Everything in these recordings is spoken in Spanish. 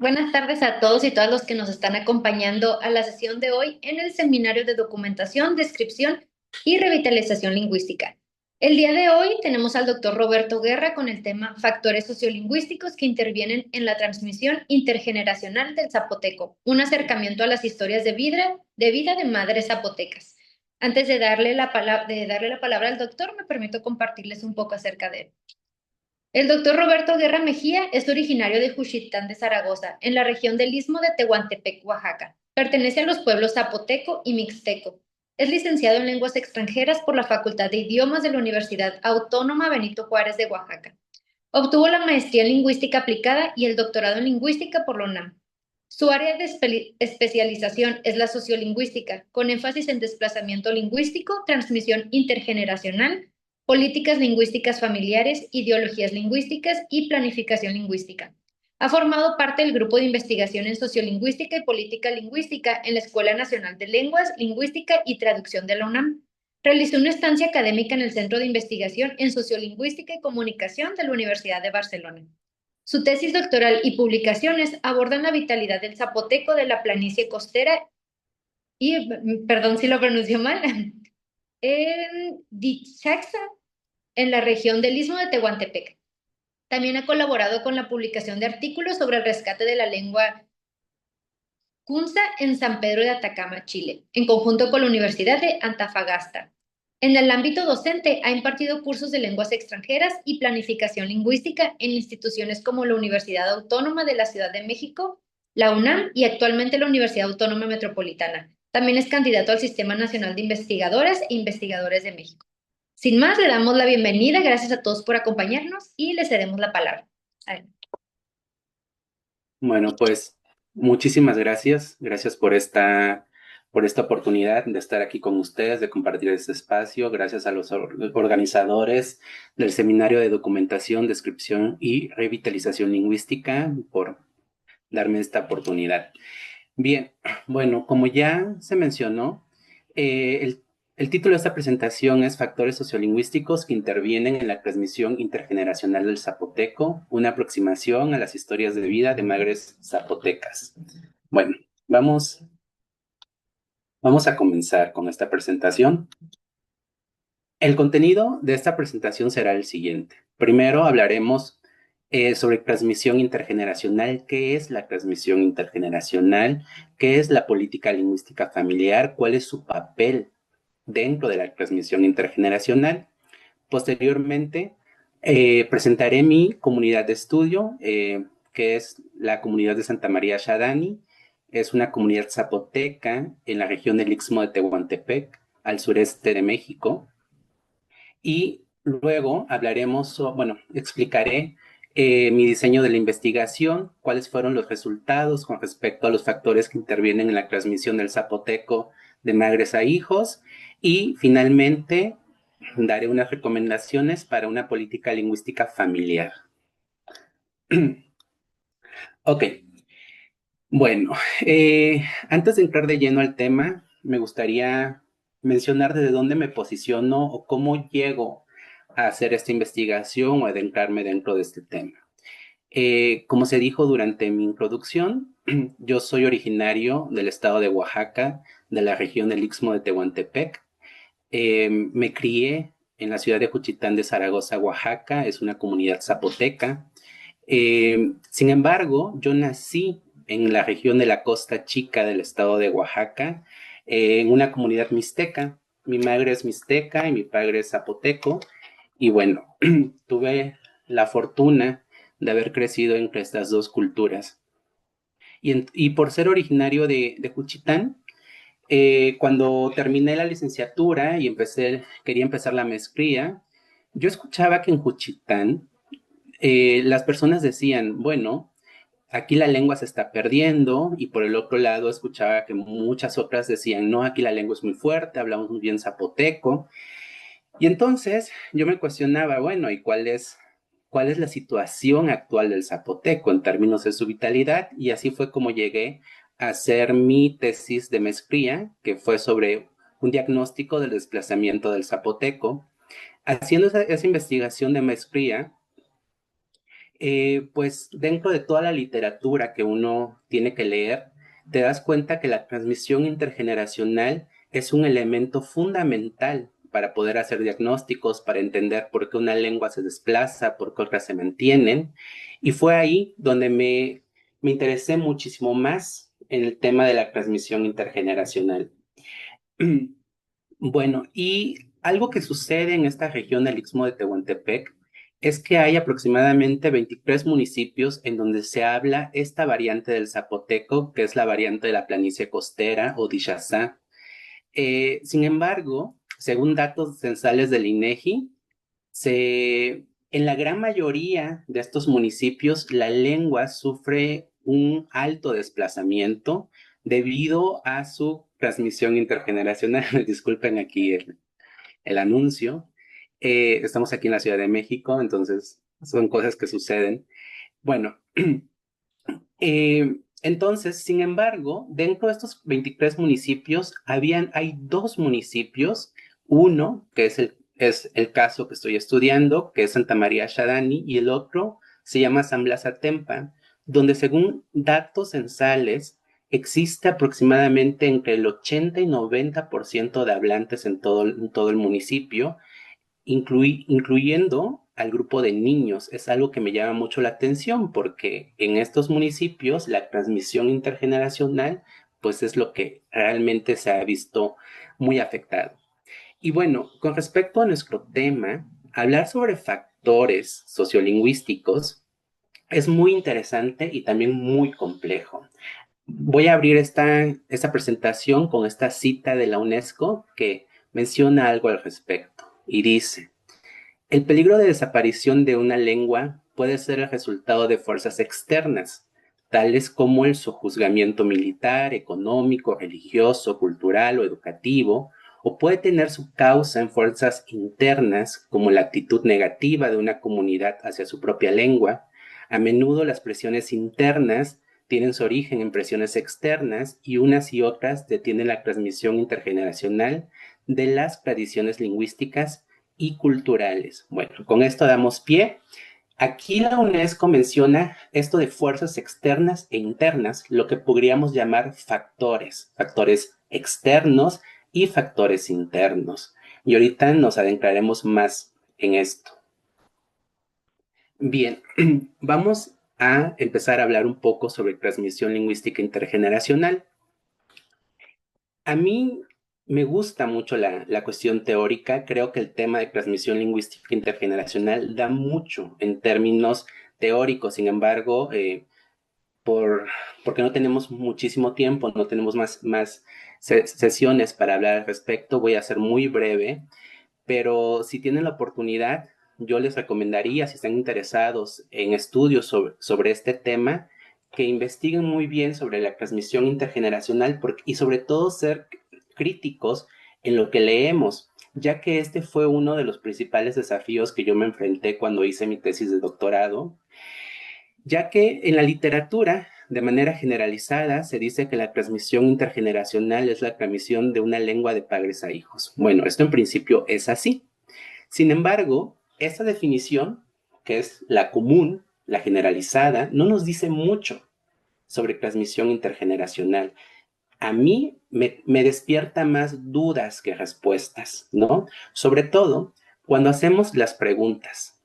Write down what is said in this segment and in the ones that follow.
Buenas tardes a todos y todas los que nos están acompañando a la sesión de hoy en el Seminario de Documentación, Descripción y Revitalización Lingüística. El día de hoy tenemos al doctor Roberto Guerra con el tema Factores sociolingüísticos que intervienen en la transmisión intergeneracional del zapoteco, un acercamiento a las historias de vida de madres zapotecas. Antes de darle la palabra al doctor, me permito compartirles un poco acerca de él. El doctor Roberto Guerra Mejía es originario de Juchitán de Zaragoza, en la región del Istmo de Tehuantepec, Oaxaca. Pertenece a los pueblos zapoteco y mixteco. Es licenciado en lenguas extranjeras por la Facultad de Idiomas de la Universidad Autónoma Benito Juárez de Oaxaca. Obtuvo la maestría en lingüística aplicada y el doctorado en lingüística por la UNAM. Su área de especialización es la sociolingüística, con énfasis en desplazamiento lingüístico, transmisión intergeneracional, políticas lingüísticas familiares, ideologías lingüísticas y planificación lingüística. Ha formado parte del grupo de investigación en sociolingüística y política lingüística en la Escuela Nacional de Lenguas, Lingüística y Traducción de la UNAM. Realizó una estancia académica en el Centro de Investigación en Sociolingüística y Comunicación de la Universidad de Barcelona. Su tesis doctoral y publicaciones abordan la vitalidad del zapoteco de la planicie costera y, perdón si lo pronuncio mal, en Dixaxa, en la región del Istmo de Tehuantepec. También ha colaborado con la publicación de artículos sobre el rescate de la lengua Kunza en San Pedro de Atacama, Chile, en conjunto con la Universidad de Antofagasta. En el ámbito docente ha impartido cursos de lenguas extranjeras y planificación lingüística en instituciones como la Universidad Autónoma de la Ciudad de México, la UNAM y actualmente la Universidad Autónoma Metropolitana. También es candidato al Sistema Nacional de Investigadoras e Investigadores de México. Sin más, le damos la bienvenida. Gracias a todos por acompañarnos y le cedemos la palabra. Adelante. Bueno, pues muchísimas gracias. Gracias por esta oportunidad de estar aquí con ustedes, de compartir este espacio. Gracias a los organizadores del Seminario de Documentación, Descripción y Revitalización Lingüística por darme esta oportunidad. Bien, bueno, como ya se mencionó, el título de esta presentación es Factores sociolingüísticos que intervienen en la transmisión intergeneracional del zapoteco, una aproximación a las historias de vida de madres zapotecas. Bueno, vamos, vamos a comenzar con esta presentación. El contenido de esta presentación será el siguiente. Primero hablaremos sobre transmisión intergeneracional, qué es la transmisión intergeneracional, qué es la política lingüística familiar, cuál es su papel dentro de la transmisión intergeneracional. Posteriormente, presentaré mi comunidad de estudio, que es la comunidad de Santa María Xadani. Es una comunidad zapoteca en la región del Istmo de Tehuantepec, al sureste de México. Y luego hablaremos, bueno, explicaré mi diseño de la investigación, cuáles fueron los resultados con respecto a los factores que intervienen en la transmisión del zapoteco de madres a hijos y finalmente daré unas recomendaciones para una política lingüística familiar. Ok, bueno, antes de entrar de lleno al tema, me gustaría mencionar desde dónde me posiciono o cómo llego a hacer esta investigación o adentrarme dentro de este tema. Como se dijo durante mi introducción, yo soy originario del estado de Oaxaca, de la región del Istmo de Tehuantepec. Me crié en la ciudad de Juchitán de Zaragoza, Oaxaca, es una comunidad zapoteca. Sin embargo, yo nací en la región de la Costa Chica del estado de Oaxaca, en una comunidad mixteca. Mi madre es mixteca y mi padre es zapoteco. Y bueno, tuve la fortuna de haber crecido entre estas dos culturas. Y por ser originario de Juchitán, cuando terminé la licenciatura y quería empezar la maestría, yo escuchaba que en Juchitán las personas decían, bueno, aquí la lengua se está perdiendo, y por el otro lado escuchaba que muchas otras decían, no, aquí la lengua es muy fuerte, hablamos muy bien zapoteco. Y entonces yo me cuestionaba, bueno, ¿y cuál es la situación actual del zapoteco en términos de su vitalidad? Y así fue como llegué a hacer mi tesis de maestría, que fue sobre un diagnóstico del desplazamiento del zapoteco. Haciendo esa investigación de maestría, Pues dentro de toda la literatura que uno tiene que leer, te das cuenta que la transmisión intergeneracional es un elemento fundamental para poder hacer diagnósticos, para entender por qué una lengua se desplaza, por qué otras se mantienen. Y fue ahí donde me interesé muchísimo más en el tema de la transmisión intergeneracional. Bueno, y algo que sucede en esta región del Istmo de Tehuantepec es que hay aproximadamente 23 municipios en donde se habla esta variante del zapoteco, que es la variante de la planicie costera o Dishazá. Sin embargo, según datos censales del INEGI, en la gran mayoría de estos municipios la lengua sufre un alto desplazamiento debido a su transmisión intergeneracional. Disculpen aquí el anuncio. Estamos aquí en la Ciudad de México, entonces son cosas que suceden. Bueno, entonces, sin embargo, dentro de estos 23 municipios, hay dos municipios, uno que es el caso que estoy estudiando, que es Santa María Shadani, y el otro se llama San Blas Atempa, donde según datos censales existe aproximadamente entre el 80 y 90% de hablantes en todo el municipio, incluyendo al grupo de niños. Es algo que me llama mucho la atención porque en estos municipios la transmisión intergeneracional pues es lo que realmente se ha visto muy afectado. Y bueno, con respecto a nuestro tema, hablar sobre factores sociolingüísticos es muy interesante y también muy complejo. Voy a abrir esta presentación con esta cita de la UNESCO que menciona algo al respecto y dice: el peligro de desaparición de una lengua puede ser el resultado de fuerzas externas, tales como el sojuzgamiento militar, económico, religioso, cultural o educativo, o puede tener su causa en fuerzas internas, como la actitud negativa de una comunidad hacia su propia lengua. A menudo las presiones internas tienen su origen en presiones externas y unas y otras detienen la transmisión intergeneracional de las tradiciones lingüísticas y culturales. Bueno, con esto damos pie. Aquí la UNESCO menciona esto de fuerzas externas e internas, lo que podríamos llamar factores externos y factores internos. Y ahorita nos adentraremos más en esto. Bien, vamos a empezar a hablar un poco sobre transmisión lingüística intergeneracional. A mí me gusta mucho la cuestión teórica. Creo que el tema de transmisión lingüística intergeneracional da mucho en términos teóricos. Sin embargo, porque no tenemos muchísimo tiempo, no tenemos más sesiones para hablar al respecto, voy a ser muy breve, pero si tienen la oportunidad, yo les recomendaría, si están interesados en estudios sobre este tema, que investiguen muy bien sobre la transmisión intergeneracional y sobre todo ser críticos en lo que leemos, ya que este fue uno de los principales desafíos que yo me enfrenté cuando hice mi tesis de doctorado, ya que en la literatura, de manera generalizada, se dice que la transmisión intergeneracional es la transmisión de una lengua de padres a hijos. Bueno, esto en principio es así. Sin embargo, esta definición, que es la común, la generalizada, no nos dice mucho sobre transmisión intergeneracional. A mí me despierta más dudas que respuestas, ¿no? Sobre todo cuando hacemos las preguntas: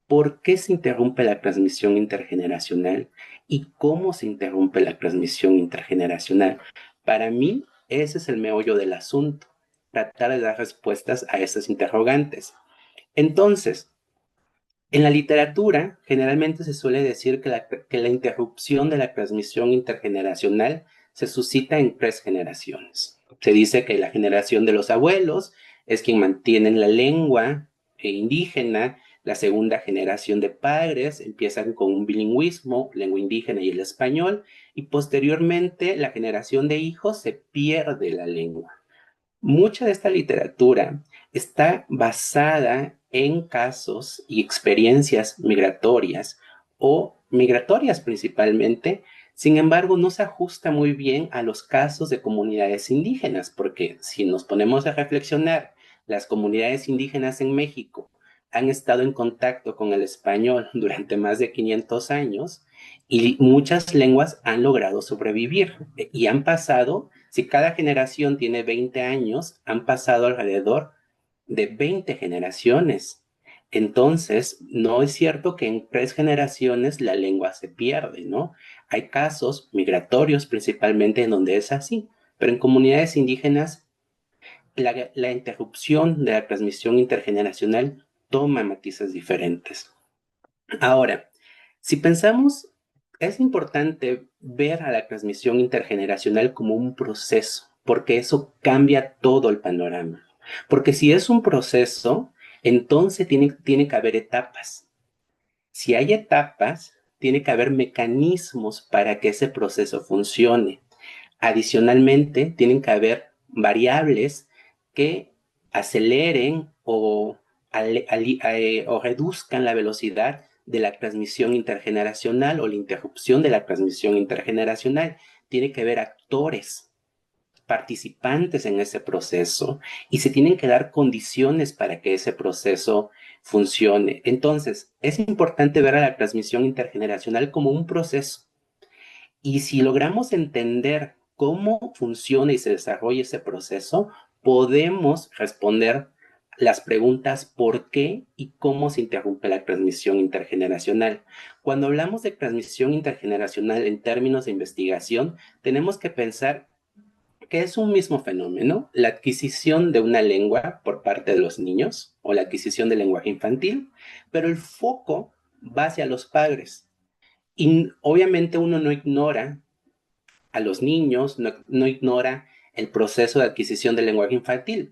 ¿por qué se interrumpe la transmisión intergeneracional? ¿Y cómo se interrumpe la transmisión intergeneracional? Para mí, ese es el meollo del asunto, tratar de dar respuestas a esas interrogantes. Entonces, en la literatura, generalmente se suele decir que la interrupción de la transmisión intergeneracional se suscita en 3 generaciones. Se dice que la generación de los abuelos es quien mantiene la lengua indígena. La segunda generación de padres empiezan con un bilingüismo, lengua indígena y el español, y posteriormente la generación de hijos se pierde la lengua. Mucha de esta literatura está basada en casos y experiencias migratorias o migratorias principalmente. Sin embargo, no se ajusta muy bien a los casos de comunidades indígenas, porque si nos ponemos a reflexionar, las comunidades indígenas en México han estado en contacto con el español durante más de 500 años y muchas lenguas han logrado sobrevivir y han pasado, si cada generación tiene 20 años, han pasado alrededor de 20 generaciones. Entonces, no es cierto que en 3 generaciones la lengua se pierde, ¿no? Hay casos migratorios principalmente en donde es así, pero en comunidades indígenas la interrupción de la transmisión intergeneracional toma matices diferentes. Ahora, si pensamos, es importante ver a la transmisión intergeneracional como un proceso, porque eso cambia todo el panorama. Porque si es un proceso, entonces tiene que haber etapas. Si hay etapas, tiene que haber mecanismos para que ese proceso funcione. Adicionalmente, tienen que haber variables que aceleren o reduzcan la velocidad de la transmisión intergeneracional o la interrupción de la transmisión intergeneracional. Tiene que haber actores, participantes en ese proceso y se tienen que dar condiciones para que ese proceso funcione. Entonces, es importante ver a la transmisión intergeneracional como un proceso y si logramos entender cómo funciona y se desarrolla ese proceso, podemos responder las preguntas por qué y cómo se interrumpe la transmisión intergeneracional. Cuando hablamos de transmisión intergeneracional en términos de investigación, tenemos que pensar que es un mismo fenómeno, la adquisición de una lengua por parte de los niños o la adquisición de lenguaje infantil, pero el foco va hacia los padres. Y obviamente uno no ignora a los niños, no ignora el proceso de adquisición del lenguaje infantil.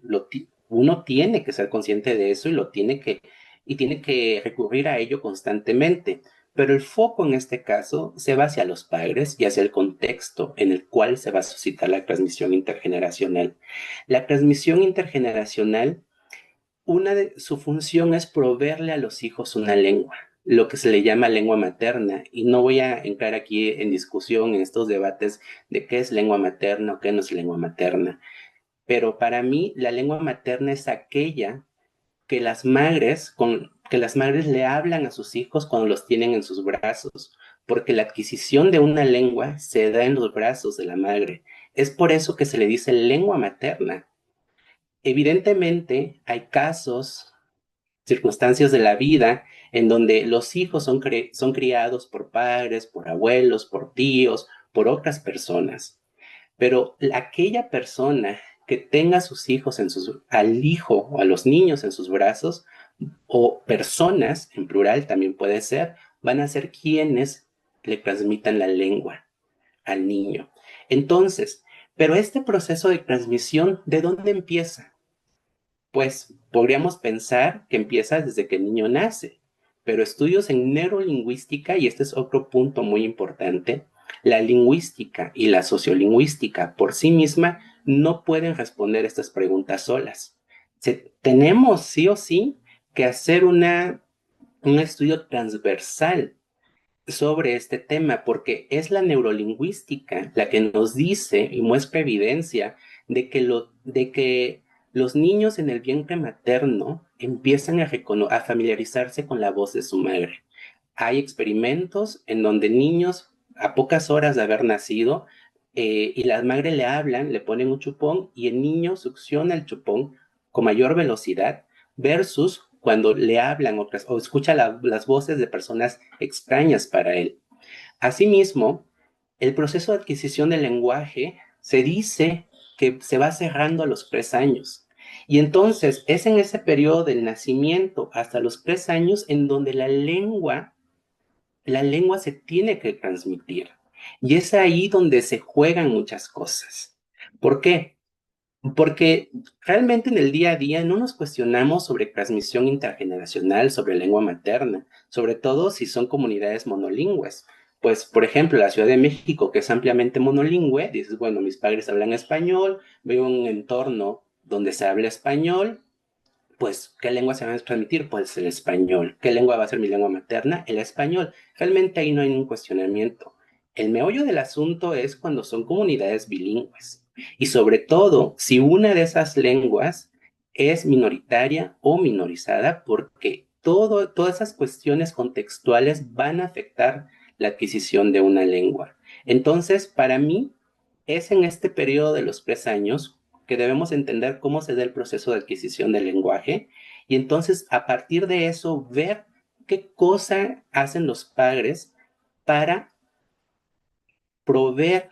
Uno tiene que ser consciente de eso y tiene que recurrir a ello constantemente. Pero el foco en este caso se va hacia los padres y hacia el contexto en el cual se va a suscitar la transmisión intergeneracional. La transmisión intergeneracional, su función es proveerle a los hijos una lengua, lo que se le llama lengua materna. Y no voy a entrar aquí en discusión en estos debates de qué es lengua materna o qué no es lengua materna. Pero para mí la lengua materna es aquella que las madres le hablan a sus hijos cuando los tienen en sus brazos, porque la adquisición de una lengua se da en los brazos de la madre. Es por eso que se le dice lengua materna. Evidentemente, hay casos, circunstancias de la vida en donde los hijos son criados por padres, por abuelos, por tíos, por otras personas. Pero aquella persona que tenga a sus hijos al hijo o a los niños en sus brazos, o personas, en plural también puede ser, van a ser quienes le transmitan la lengua al niño. Entonces, pero este proceso de transmisión, ¿de dónde empieza? Pues podríamos pensar que empieza desde que el niño nace, pero estudios en neurolingüística, y este es otro punto muy importante, la lingüística y la sociolingüística por sí misma no pueden responder estas preguntas solas. Tenemos sí o sí que hacer un estudio transversal sobre este tema, porque es la neurolingüística la que nos dice y muestra evidencia de que los niños en el vientre materno empiezan a familiarizarse con la voz de su madre. Hay experimentos en donde niños a pocas horas de haber nacido y las madres le hablan, le ponen un chupón y el niño succiona el chupón con mayor velocidad versus cuando le hablan o escucha las voces de personas extrañas para él. Asimismo, el proceso de adquisición del lenguaje se dice que se va cerrando a los 3 años. Y entonces es en ese periodo del nacimiento hasta los 3 años en donde la lengua se tiene que transmitir. Y es ahí donde se juegan muchas cosas. ¿Por qué? Porque realmente en el día a día no nos cuestionamos sobre transmisión intergeneracional, sobre lengua materna, sobre todo si son comunidades monolingües. Pues, por ejemplo, la Ciudad de México, que es ampliamente monolingüe, dices, bueno, mis padres hablan español, veo un entorno donde se habla español, pues, ¿qué lengua se va a transmitir? Pues el español. ¿Qué lengua va a ser mi lengua materna? El español. Realmente ahí no hay un cuestionamiento. El meollo del asunto es cuando son comunidades bilingües. Y sobre todo, si una de esas lenguas es minoritaria o minorizada, porque todas esas cuestiones contextuales van a afectar la adquisición de una lengua. Entonces, para mí, es en este periodo de los 3 años que debemos entender cómo se da el proceso de adquisición del lenguaje y entonces a partir de eso ver qué cosa hacen los padres para proveer,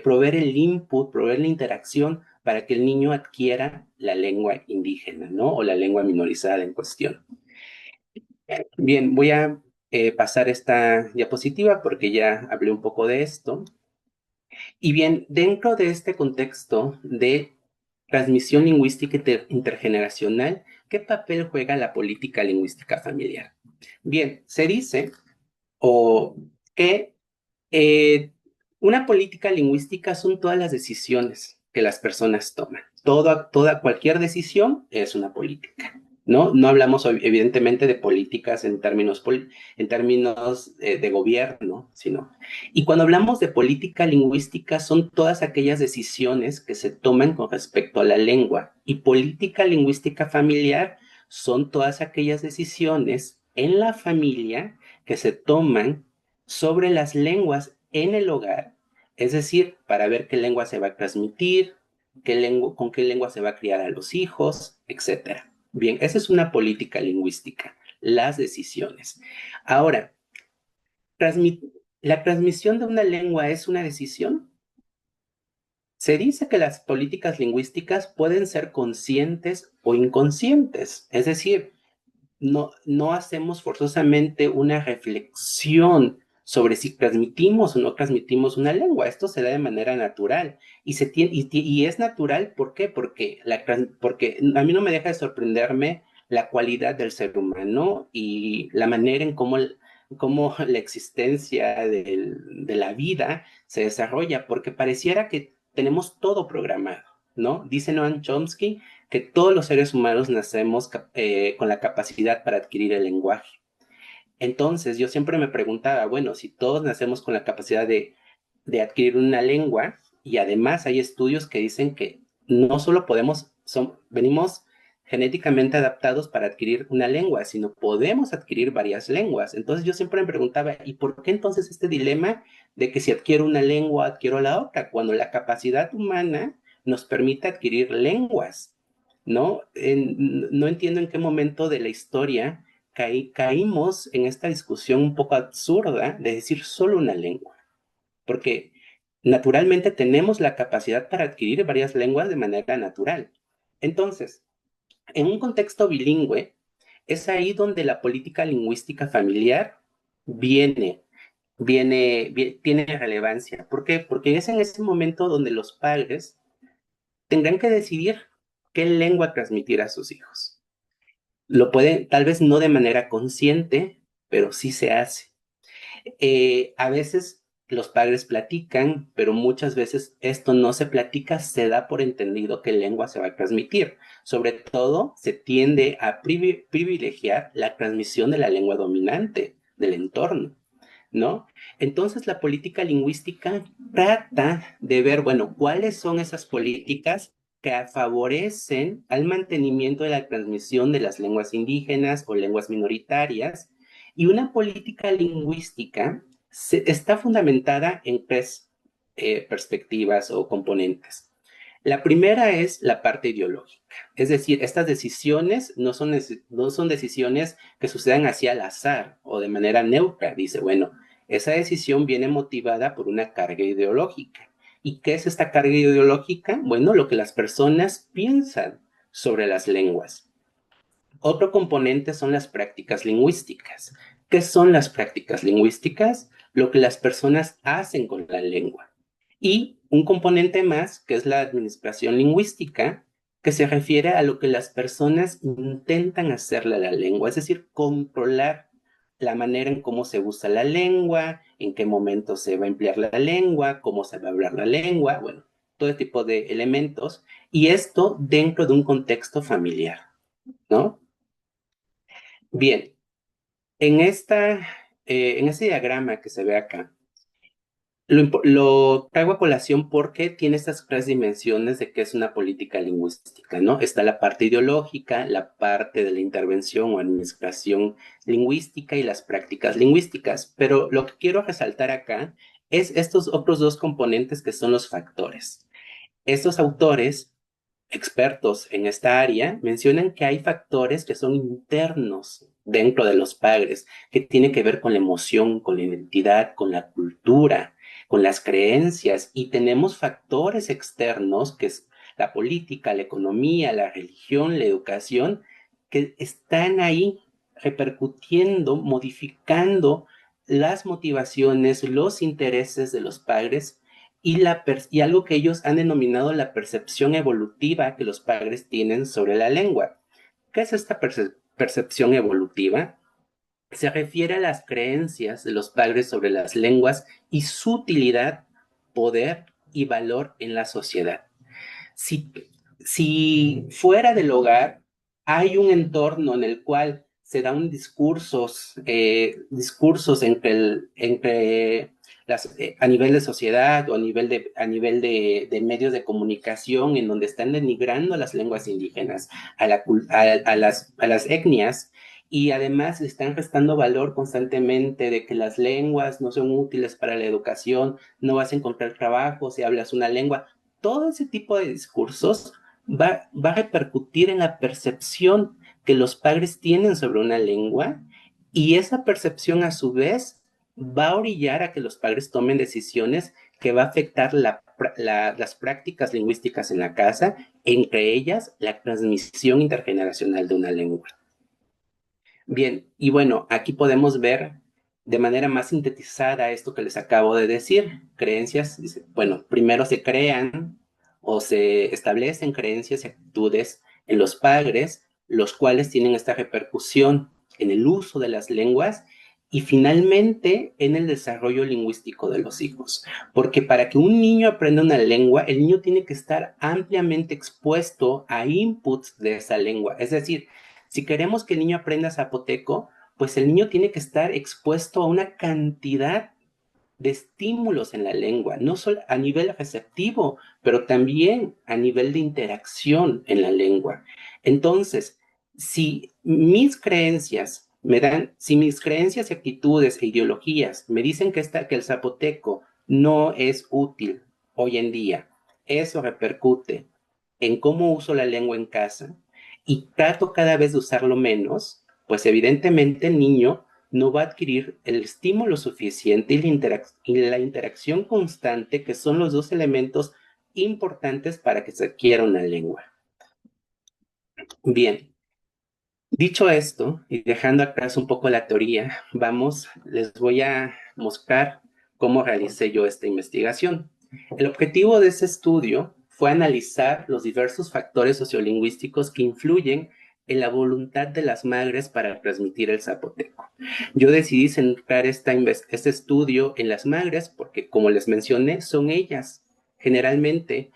proveer el input, proveer la interacción para que el niño adquiera la lengua indígena, ¿no? O la lengua minorizada en cuestión. Bien, voy a pasar esta diapositiva porque ya hablé un poco de esto. Y bien, dentro de este contexto de transmisión lingüística intergeneracional, ¿qué papel juega la política lingüística familiar? Bien, se dice o que una política lingüística son todas las decisiones que las personas toman. Cualquier decisión es una política, ¿no? No hablamos evidentemente de políticas en términos de gobierno, sino. Y cuando hablamos de política lingüística son todas aquellas decisiones que se toman con respecto a la lengua. Y política lingüística familiar son todas aquellas decisiones en la familia que se toman sobre las lenguas en el hogar, es decir, para ver qué lengua se va a transmitir, con qué lengua se va a criar a los hijos, etcétera. Bien, esa es una política lingüística, las decisiones. Ahora, ¿la transmisión de una lengua es una decisión? Se dice que las políticas lingüísticas pueden ser conscientes o inconscientes, es decir, no hacemos forzosamente una reflexión sobre si transmitimos o no transmitimos una lengua. Esto se da de manera natural. Y es natural, ¿por qué? Porque a mí no me deja de sorprenderme la cualidad del ser humano y la manera en cómo la existencia de la vida se desarrolla, porque pareciera que tenemos todo programado, ¿no? Dice Noam Chomsky que todos los seres humanos nacemos con la capacidad para adquirir el lenguaje. Entonces, yo siempre me preguntaba, bueno, si todos nacemos con la capacidad de adquirir una lengua, y además hay estudios que dicen que no solo venimos genéticamente adaptados para adquirir una lengua, sino podemos adquirir varias lenguas. Entonces yo siempre me preguntaba, ¿y por qué entonces este dilema de que si adquiero una lengua, adquiero la otra, cuando la capacidad humana nos permite adquirir lenguas? ¿No? No entiendo en qué momento de la historia caímos en esta discusión un poco absurda de decir solo una lengua, porque naturalmente tenemos la capacidad para adquirir varias lenguas de manera natural. Entonces, en un contexto bilingüe, es ahí donde la política lingüística familiar viene, tiene relevancia. ¿Por qué? Porque es en ese momento donde los padres tendrán que decidir qué lengua transmitir a sus hijos. Lo pueden, tal vez no de manera consciente, pero sí se hace. A veces los padres platican, pero muchas veces esto no se platica, se da por entendido qué lengua se va a transmitir. Sobre todo, se tiende a privilegiar la transmisión de la lengua dominante del entorno, ¿no? Entonces, la política lingüística trata de ver, bueno, cuáles son esas políticas que favorecen al mantenimiento de la transmisión de las lenguas indígenas o lenguas minoritarias. Y una política lingüística está fundamentada en tres perspectivas o componentes. La primera es la parte ideológica, es decir, estas decisiones no son decisiones que sucedan así al azar o de manera neutra. Dice, bueno, esa decisión viene motivada por una carga ideológica. ¿Y qué es esta carga ideológica? Bueno, lo que las personas piensan sobre las lenguas. Otro componente son las prácticas lingüísticas. ¿Qué son las prácticas lingüísticas? Lo que las personas hacen con la lengua. Y un componente más, que es la administración lingüística, que se refiere a lo que las personas intentan hacerle a la lengua, es decir, controlar la manera en cómo se usa la lengua, en qué momento se va a emplear la lengua, cómo se va a hablar la lengua, bueno, todo tipo de elementos, y esto dentro de un contexto familiar, ¿no? Bien, en este diagrama que se ve acá, Lo traigo a colación porque tiene estas tres dimensiones de qué es una política lingüística, ¿no? Está la parte ideológica, la parte de la intervención o administración lingüística y las prácticas lingüísticas. Pero lo que quiero resaltar acá es estos otros dos componentes que son los factores. Estos autores expertos en esta área mencionan que hay factores que son internos dentro de los padres, que tienen que ver con la emoción, con la identidad, con la cultura, con las creencias, y tenemos factores externos, que es la política, la economía, la religión, la educación, que están ahí repercutiendo, modificando las motivaciones, los intereses de los padres y algo que ellos han denominado la percepción evolutiva que los padres tienen sobre la lengua. ¿Qué es esta percepción evolutiva? Se refiere a las creencias de los padres sobre las lenguas y su utilidad, poder y valor en la sociedad. Si, si fuera del hogar hay un entorno en el cual se dan discursos a nivel de sociedad o a nivel de medios de comunicación en donde están denigrando las lenguas indígenas, a las etnias, y además le están restando valor constantemente de que las lenguas no son útiles para la educación, no vas a encontrar trabajo si hablas una lengua. Todo ese tipo de discursos va a repercutir en la percepción que los padres tienen sobre una lengua, y esa percepción a su vez va a orillar a que los padres tomen decisiones que va a afectar las prácticas lingüísticas en la casa, entre ellas la transmisión intergeneracional de una lengua. Bien, y bueno, aquí podemos ver de manera más sintetizada esto que les acabo de decir. Creencias, bueno, primero se crean o se establecen creencias y actitudes en los padres, los cuales tienen esta repercusión en el uso de las lenguas y finalmente en el desarrollo lingüístico de los hijos. Porque para que un niño aprenda una lengua, el niño tiene que estar ampliamente expuesto a inputs de esa lengua. Es decir, si queremos que el niño aprenda zapoteco, pues el niño tiene que estar expuesto a una cantidad de estímulos en la lengua, no solo a nivel receptivo, pero también a nivel de interacción en la lengua. Entonces, si mis creencias y actitudes e ideologías me dicen que el zapoteco no es útil hoy en día, eso repercute en cómo uso la lengua en casa y trato cada vez de usarlo menos, pues evidentemente el niño no va a adquirir el estímulo suficiente y la interacción constante, que son los dos elementos importantes para que se adquiera una lengua. Bien, dicho esto, y dejando atrás un poco la teoría, les voy a mostrar cómo realicé yo esta investigación. El objetivo de este estudio fue analizar los diversos factores sociolingüísticos que influyen en la voluntad de las madres para transmitir el zapoteco. Yo decidí centrar este estudio en las madres porque, como les mencioné, son ellas generalmente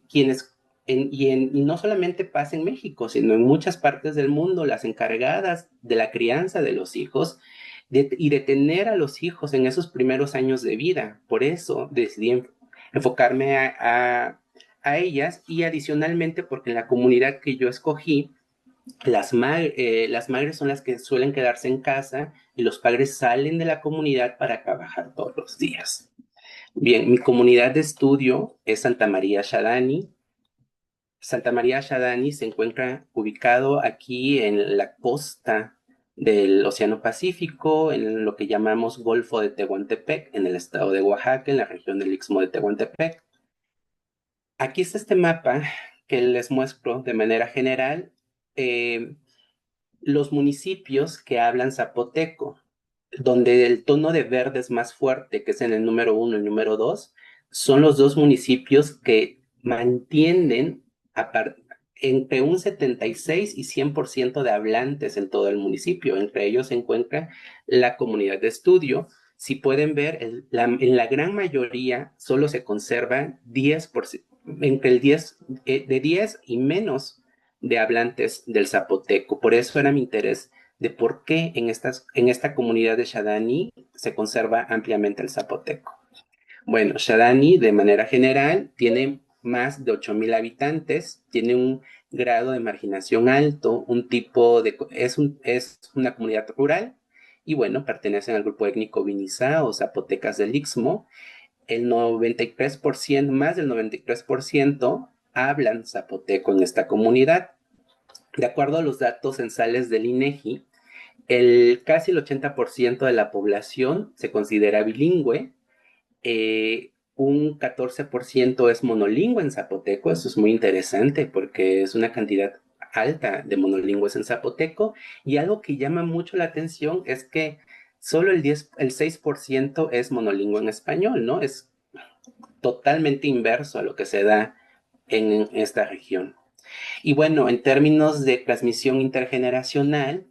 quienes y no solamente pasa en México, sino en muchas partes del mundo, las encargadas de la crianza de los hijos y de tener a los hijos en esos primeros años de vida. Por eso decidí enfocarme a ellas, y adicionalmente porque en la comunidad que yo escogí, las madres son las que suelen quedarse en casa y los padres salen de la comunidad para trabajar todos los días. Bien, mi comunidad de estudio es Santa María Shadani. Santa María Shadani se encuentra ubicado aquí en la costa del Océano Pacífico, en lo que llamamos Golfo de Tehuantepec, en el estado de Oaxaca, en la región del Istmo de Tehuantepec. Aquí está este mapa que les muestro de manera general. Los municipios que hablan zapoteco, donde el tono de verde es más fuerte, que es en el número 1 y el número 2, son los dos municipios que mantienen entre un 76 y 100% de hablantes en todo el municipio. Entre ellos se encuentra la comunidad de estudio. Si pueden ver, en la gran mayoría solo se conserva 10%, entre el 10, de 10 y menos de hablantes del zapoteco. Por eso era mi interés de por qué en esta comunidad de Shadani se conserva ampliamente el zapoteco. Bueno, Shadani, de manera general, tiene más de 8.000 habitantes, tiene un grado de marginación alto, es una comunidad rural y bueno, pertenecen al grupo étnico Vinizá o Zapotecas del Istmo. El 93%, más del 93% hablan zapoteco en esta comunidad. De acuerdo a los datos censales del INEGI, casi el 80% de la población se considera bilingüe, un 14% es monolingüe en zapoteco. Eso es muy interesante porque es una cantidad alta de monolingües en zapoteco, y algo que llama mucho la atención es que solo el 6% es monolingüe en español, ¿no? Es totalmente inverso a lo que se da en esta región. Y bueno, en términos de transmisión intergeneracional,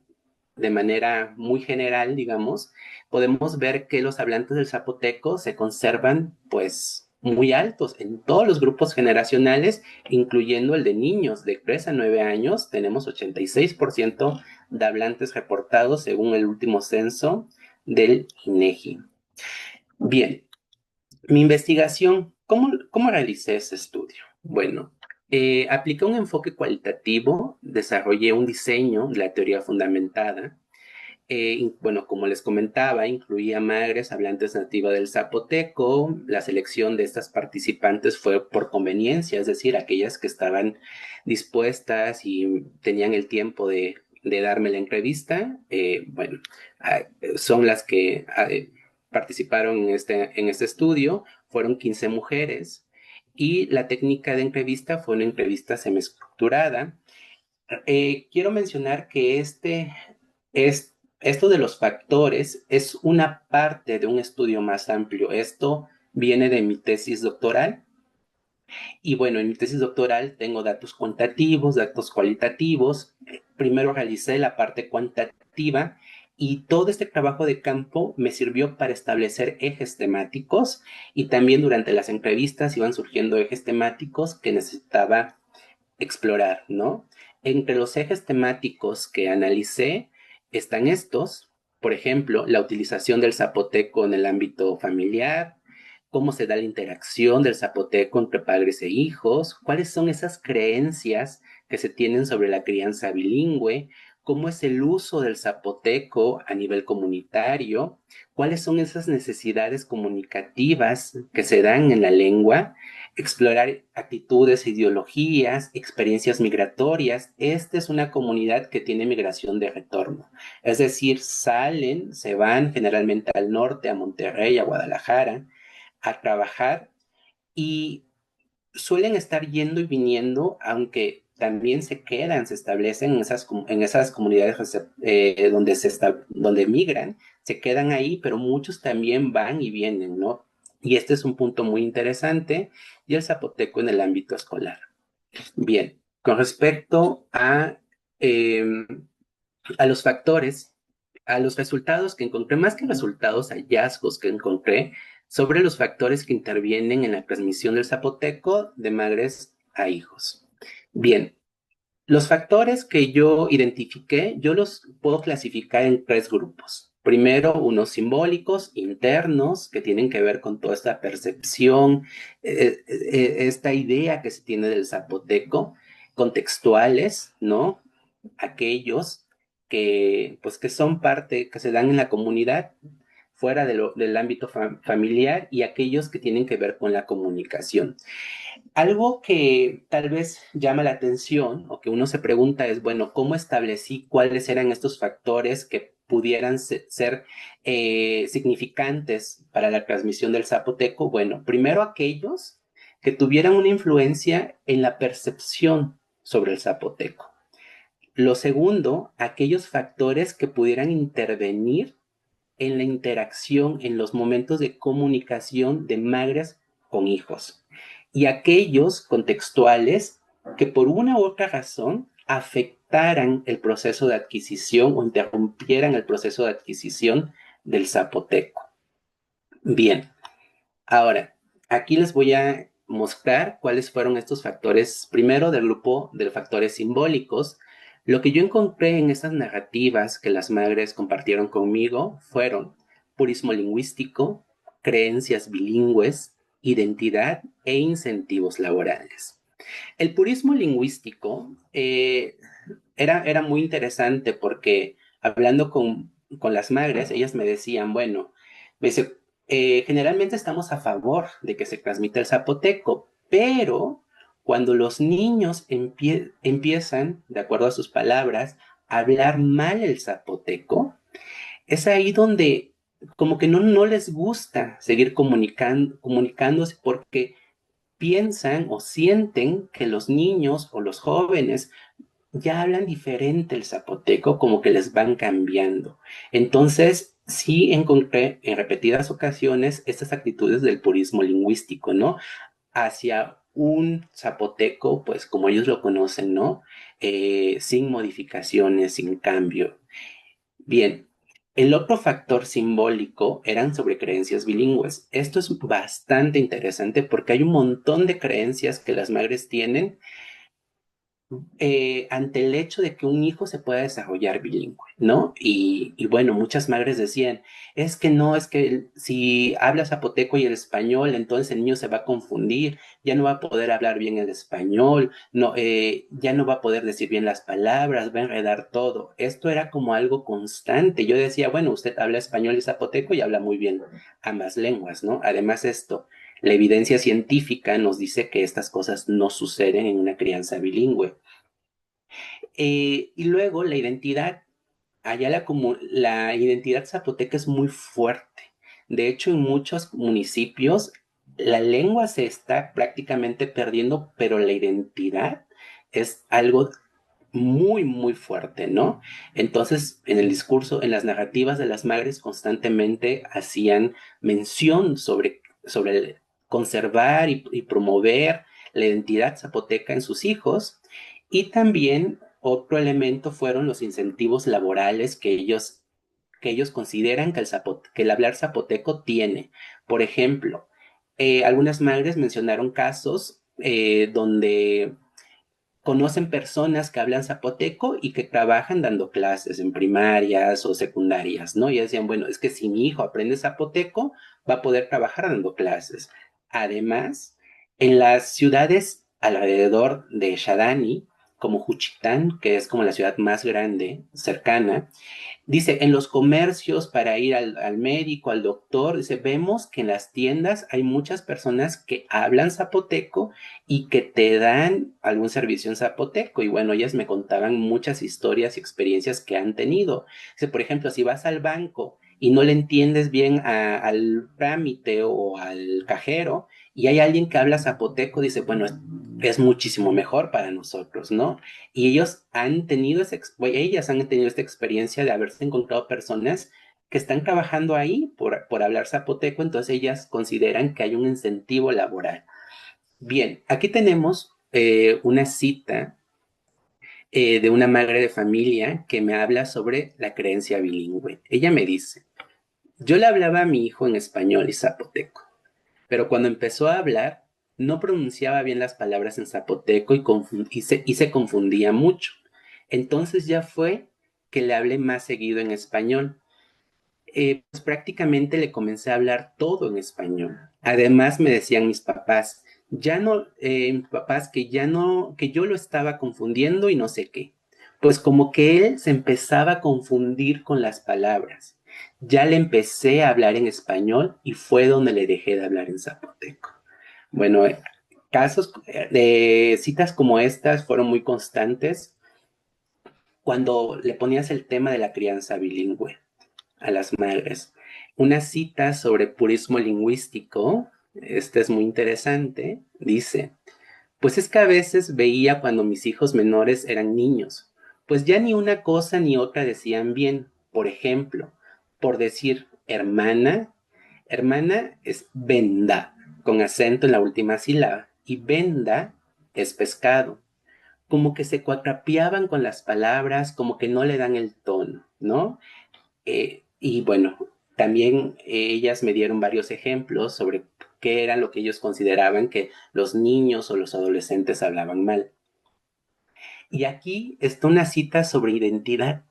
de manera muy general, digamos, podemos ver que los hablantes del zapoteco se conservan pues muy altos en todos los grupos generacionales, incluyendo el de niños de 3 a 9 años. Tenemos 86% de hablantes reportados según el último censo del INEGI. Bien, mi investigación, ¿cómo realicé ese estudio? Bueno, apliqué un enfoque cualitativo, desarrollé un diseño de la teoría fundamentada. Bueno, como les comentaba, incluía madres hablantes nativas del zapoteco. La selección de estas participantes fue por conveniencia, es decir, aquellas que estaban dispuestas y tenían el tiempo de darme la entrevista. Bueno, son las que participaron en este estudio. Fueron 15 mujeres y la técnica de entrevista fue una entrevista semiestructurada. Quiero mencionar que esto de los factores es una parte de un estudio más amplio. Esto viene de mi tesis doctoral. Y bueno, en mi tesis doctoral tengo datos cuantitativos, datos cualitativos. Primero realicé la parte cuantitativa y todo este trabajo de campo me sirvió para establecer ejes temáticos, y también durante las entrevistas iban surgiendo ejes temáticos que necesitaba explorar, ¿no? Entre los ejes temáticos que analicé están estos: por ejemplo, la utilización del zapoteco en el ámbito familiar, cómo se da la interacción del zapoteco entre padres e hijos, cuáles son esas creencias que se tienen sobre la crianza bilingüe, cómo es el uso del zapoteco a nivel comunitario, cuáles son esas necesidades comunicativas que se dan en la lengua, explorar actitudes, ideologías, experiencias migratorias. Esta es una comunidad que tiene migración de retorno, es decir, se van generalmente al norte, a Monterrey, a Guadalajara, a trabajar, y suelen estar yendo y viniendo, aunque también se quedan, se establecen en esas comunidades donde migran, se quedan ahí, pero muchos también van y vienen, ¿no? Y este es un punto muy interesante, y el zapoteco en el ámbito escolar. Bien, con respecto eh, a los factores, a los resultados que encontré, más que resultados, hallazgos que encontré sobre los factores que intervienen en la transmisión del zapoteco de madres a hijos. Bien, los factores que yo identifiqué, yo los puedo clasificar en tres grupos. Primero, unos simbólicos, internos, que tienen que ver con toda esta percepción, esta idea que se tiene del zapoteco, contextuales, ¿no? Aquellos pues, que son parte, que se dan en la comunidad, fuera del ámbito familiar, y aquellos que tienen que ver con la comunicación. Algo que tal vez llama la atención o que uno se pregunta es, bueno, ¿cómo establecí cuáles eran estos factores que pudieran ser significantes para la transmisión del zapoteco? Bueno, primero aquellos que tuvieran una influencia en la percepción sobre el zapoteco. Lo segundo, aquellos factores que pudieran intervenir en la interacción, en los momentos de comunicación de madres con hijos. Y aquellos contextuales que por una u otra razón afectaran el proceso de adquisición o interrumpieran el proceso de adquisición del zapoteco. Bien, ahora, aquí les voy a mostrar cuáles fueron estos factores, primero del grupo de factores simbólicos. Lo que yo encontré en esas narrativas que las madres compartieron conmigo fueron purismo lingüístico, creencias bilingües, identidad e incentivos laborales. El purismo lingüístico era muy interesante porque hablando con las madres, ellas me decían, bueno, me dice, generalmente estamos a favor de que se transmita el zapoteco, pero cuando los niños empiezan, de acuerdo a sus palabras, a hablar mal el zapoteco, es ahí donde como que no les gusta seguir comunicándose porque piensan o sienten que los niños o los jóvenes ya hablan diferente el zapoteco, como que les van cambiando. Entonces, sí encontré en repetidas ocasiones estas actitudes del purismo lingüístico, ¿no? Hacia un zapoteco, pues como ellos lo conocen, ¿no? Sin modificaciones, sin cambio. Bien, el otro factor simbólico eran sobre creencias bilingües. Esto es bastante interesante porque hay un montón de creencias que las madres tienen ante el hecho de que un hijo se pueda desarrollar bilingüe, ¿no? Y bueno, muchas madres decían, es que no, es que si habla zapoteco y el español, entonces el niño se va a confundir, ya no va a poder hablar bien el español, no, ya no va a poder decir bien las palabras, va a enredar todo. Esto era como algo constante. Yo decía, bueno, usted habla español y zapoteco y habla muy bien ambas lenguas, ¿no? Además esto. La evidencia científica nos dice que estas cosas no suceden en una crianza bilingüe. Y luego la identidad, allá la identidad zapoteca es muy fuerte. De hecho, en muchos municipios la lengua se está prácticamente perdiendo, pero la identidad es algo muy, muy fuerte, ¿no? Entonces, en el discurso, en las narrativas de las madres constantemente hacían mención sobre conservar y promover la identidad zapoteca en sus hijos y también otro elemento fueron los incentivos laborales que ellos consideran que el hablar zapoteco tiene. Por ejemplo, algunas madres mencionaron casos donde conocen personas que hablan zapoteco y que trabajan dando clases en primarias o secundarias, ¿no? Y decían, bueno, es que si mi hijo aprende zapoteco, va a poder trabajar dando clases. Además, en las ciudades alrededor de Shadani, como Juchitán, que es como la ciudad más grande, cercana, dice, en los comercios para ir al médico, al doctor, dice, vemos que en las tiendas hay muchas personas que hablan zapoteco y que te dan algún servicio en zapoteco. Y bueno, ellas me contaban muchas historias y experiencias que han tenido. Dice, por ejemplo, si vas al banco y no le entiendes bien al trámite o al cajero y hay alguien que habla zapoteco, dice, bueno, es muchísimo mejor para nosotros, ¿no? Y ellos han tenido ellas han tenido esta experiencia de haberse encontrado personas que están trabajando ahí por hablar zapoteco, entonces ellas consideran que hay un incentivo laboral. Bien, aquí tenemos una cita de una madre de familia que me habla sobre la creencia bilingüe. Ella me dice, yo le hablaba a mi hijo en español y zapoteco, pero cuando empezó a hablar, no pronunciaba bien las palabras en zapoteco y se confundía mucho. Entonces ya fue que le hablé más seguido en español. Pues prácticamente le comencé a hablar todo en español. Además me decían mis papás, ya no, mis papás que ya no, que yo lo estaba confundiendo y no sé qué. Pues como que él se empezaba a confundir con las palabras. Ya le empecé a hablar en español y fue donde le dejé de hablar en zapoteco. Bueno, casos de citas como estas fueron muy constantes cuando le ponías el tema de la crianza bilingüe a las madres. Una cita sobre purismo lingüístico, esta es muy interesante, dice, pues es que a veces veía cuando mis hijos menores eran niños, pues ya ni una cosa ni otra decían bien. Por ejemplo, por decir hermana, hermana es venda, con acento en la última sílaba, y venda es pescado. Como que se cuatrapeaban con las palabras, como que no le dan el tono, ¿no? Y bueno, también ellas me dieron varios ejemplos sobre qué era lo que ellos consideraban que los niños o los adolescentes hablaban mal. Y aquí está una cita sobre identidad.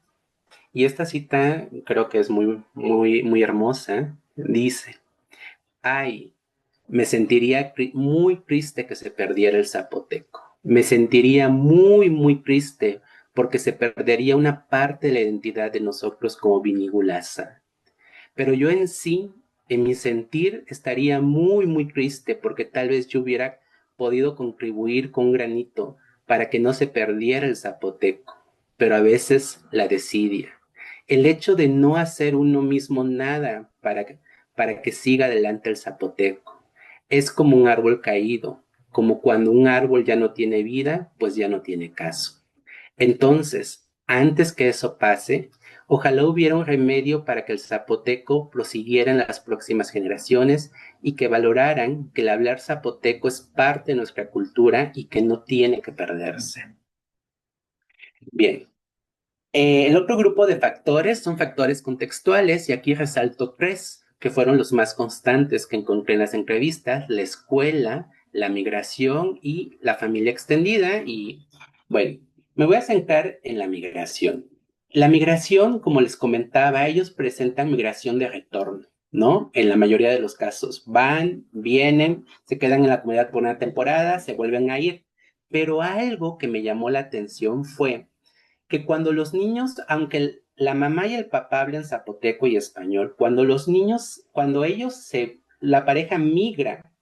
Y esta cita creo que es muy, muy, muy hermosa. Dice, ay, me sentiría muy triste que se perdiera el zapoteco. Me sentiría muy, muy triste porque se perdería una parte de la identidad de nosotros como Binigulasa. Pero yo en sí, en mi sentir, estaría muy, muy triste porque tal vez yo hubiera podido contribuir con un granito para que no se perdiera el zapoteco, pero a veces la desidia. El hecho de no hacer uno mismo nada para que siga adelante el zapoteco es como un árbol caído, como cuando un árbol ya no tiene vida, pues ya no tiene caso. Entonces, antes que eso pase, ojalá hubiera un remedio para que el zapoteco prosiguiera en las próximas generaciones y que valoraran que el hablar zapoteco es parte de nuestra cultura y que no tiene que perderse. Bien, el otro grupo de factores son factores contextuales y aquí resalto tres que fueron los más constantes que encontré en las entrevistas: la escuela, la migración y la familia extendida. Y bueno, me voy a centrar en la migración. La migración, como les comentaba, ellos presentan migración de retorno, ¿no? En la mayoría de los casos van, vienen, se quedan en la comunidad por una temporada, se vuelven a ir. Pero algo que me llamó la atención fue que cuando los niños, aunque la mamá y el papá hablen zapoteco y español, cuando los niños, cuando ellos la pareja migra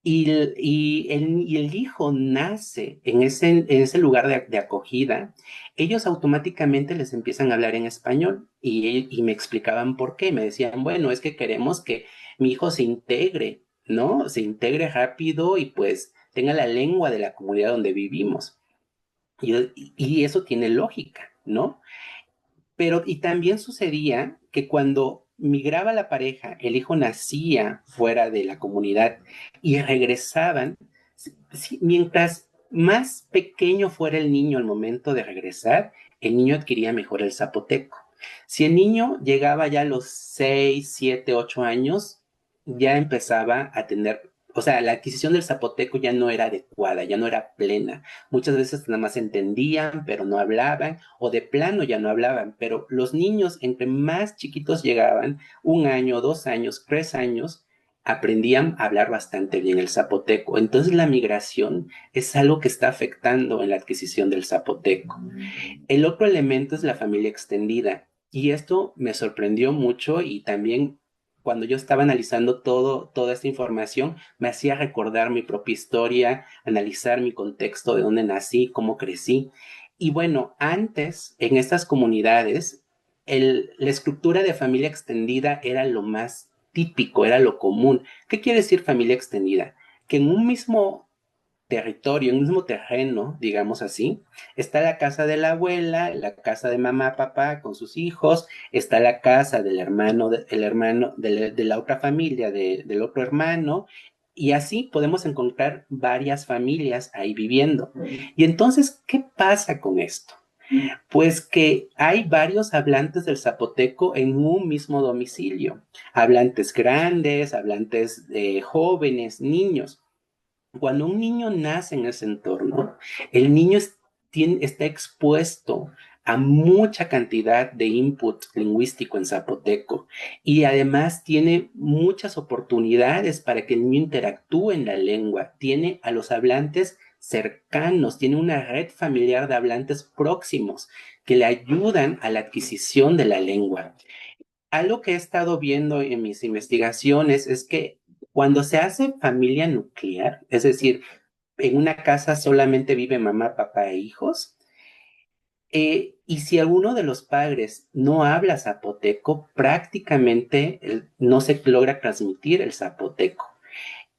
y el hijo nace en ese lugar de acogida, ellos automáticamente les empiezan a hablar en español y me explicaban por qué. Me decían, bueno, es que queremos que mi hijo se integre, ¿no? Se integre rápido y pues tenga la lengua de la comunidad donde vivimos. Y eso tiene lógica, ¿no? Pero, y también sucedía que cuando migraba la pareja, el hijo nacía fuera de la comunidad y regresaban, mientras más pequeño fuera el niño al momento de regresar, el niño adquiría mejor el zapoteco. Si el niño llegaba ya a los 6, 7, 8 años, ya empezaba a tener, o sea, la adquisición del zapoteco ya no era adecuada, ya no era plena. Muchas veces nada más entendían, pero no hablaban, o de plano ya no hablaban. Pero los niños, entre más chiquitos llegaban, 1 año, 2 años, 3 años, aprendían a hablar bastante bien el zapoteco. Entonces la migración es algo que está afectando en la adquisición del zapoteco. El otro elemento es la familia extendida. Y esto me sorprendió mucho y también cuando yo estaba analizando toda esta información, me hacía recordar mi propia historia, analizar mi contexto, de dónde nací, cómo crecí. Y bueno, antes en estas comunidades, la estructura de familia extendida era lo más típico, era lo común. ¿Qué quiere decir familia extendida? Que en un mismo territorio, en un mismo terreno, digamos así, está la casa de la abuela, la casa de mamá, papá con sus hijos, está la casa del hermano, el hermano de la otra familia, del otro hermano, y así podemos encontrar varias familias ahí viviendo. Y entonces, ¿qué pasa con esto? Pues que hay varios hablantes del zapoteco en un mismo domicilio, hablantes grandes, hablantes jóvenes, niños. Cuando un niño nace en ese entorno, el niño está expuesto a mucha cantidad de input lingüístico en zapoteco y además tiene muchas oportunidades para que el niño interactúe en la lengua, tiene a los hablantes cercanos, tiene una red familiar de hablantes próximos que le ayudan a la adquisición de la lengua. Algo que he estado viendo en mis investigaciones es que cuando se hace familia nuclear, es decir, en una casa solamente vive mamá, papá e hijos, y si alguno de los padres no habla zapoteco, prácticamente no se logra transmitir el zapoteco.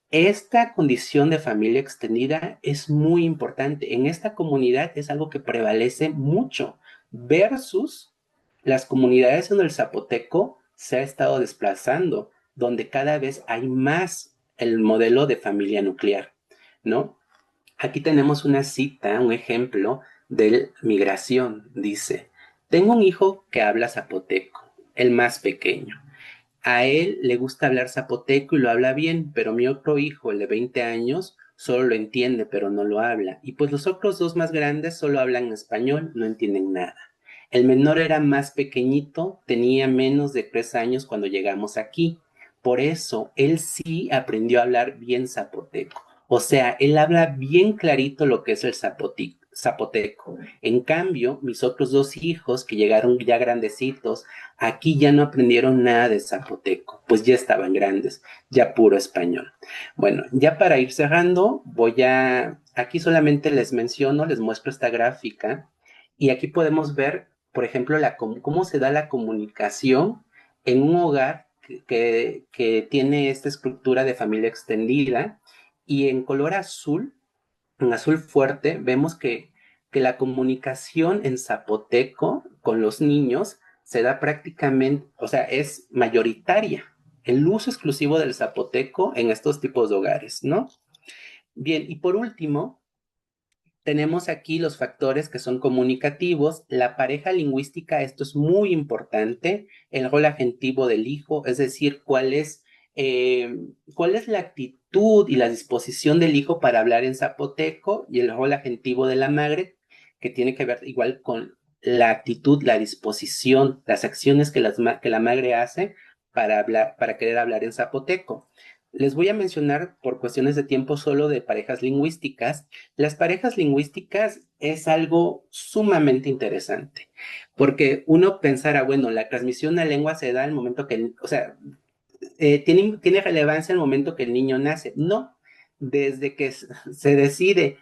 Esta condición de familia extendida es muy importante. En esta comunidad es algo que prevalece mucho versus las comunidades donde el zapoteco se ha estado desplazando, donde cada vez hay más el modelo de familia nuclear, ¿no? Aquí tenemos una cita, un ejemplo de migración. Dice, tengo un hijo que habla zapoteco, el más pequeño. A él le gusta hablar zapoteco y lo habla bien, pero mi otro hijo, el de 20 años, solo lo entiende, pero no lo habla. Y pues los otros dos más grandes solo hablan español, no entienden nada. El menor era más pequeñito, tenía menos de 3 años cuando llegamos aquí. por eso él sí aprendió a hablar bien zapoteco. O sea, él habla bien clarito lo que es el zapoteco. En cambio, mis otros dos hijos que llegaron ya grandecitos, aquí ya no aprendieron nada de zapoteco, pues ya estaban grandes, ya puro español. Bueno, ya para ir cerrando, aquí solamente les menciono, les muestro esta gráfica y aquí podemos ver, por ejemplo, cómo se da la comunicación en un hogar que tiene esta estructura de familia extendida y en color azul, en azul fuerte, vemos que la comunicación en zapoteco con los niños se da prácticamente, o sea, es mayoritaria. El uso exclusivo del zapoteco en estos tipos de hogares, ¿no? Bien, y por último, tenemos aquí los factores que son comunicativos, la pareja lingüística, esto es muy importante, el rol agentivo del hijo, es decir, cuál es la actitud y la disposición del hijo para hablar en zapoteco y el rol agentivo de la madre, que tiene que ver igual con la actitud, la disposición, las acciones que la madre hace para hablar, para querer hablar en zapoteco. Les voy a mencionar por cuestiones de tiempo solo de parejas lingüísticas. Las parejas lingüísticas es algo sumamente interesante, porque uno pensará, bueno, la transmisión de lengua se da al momento que, o sea, tiene relevancia el momento que el niño nace. No, desde que se decide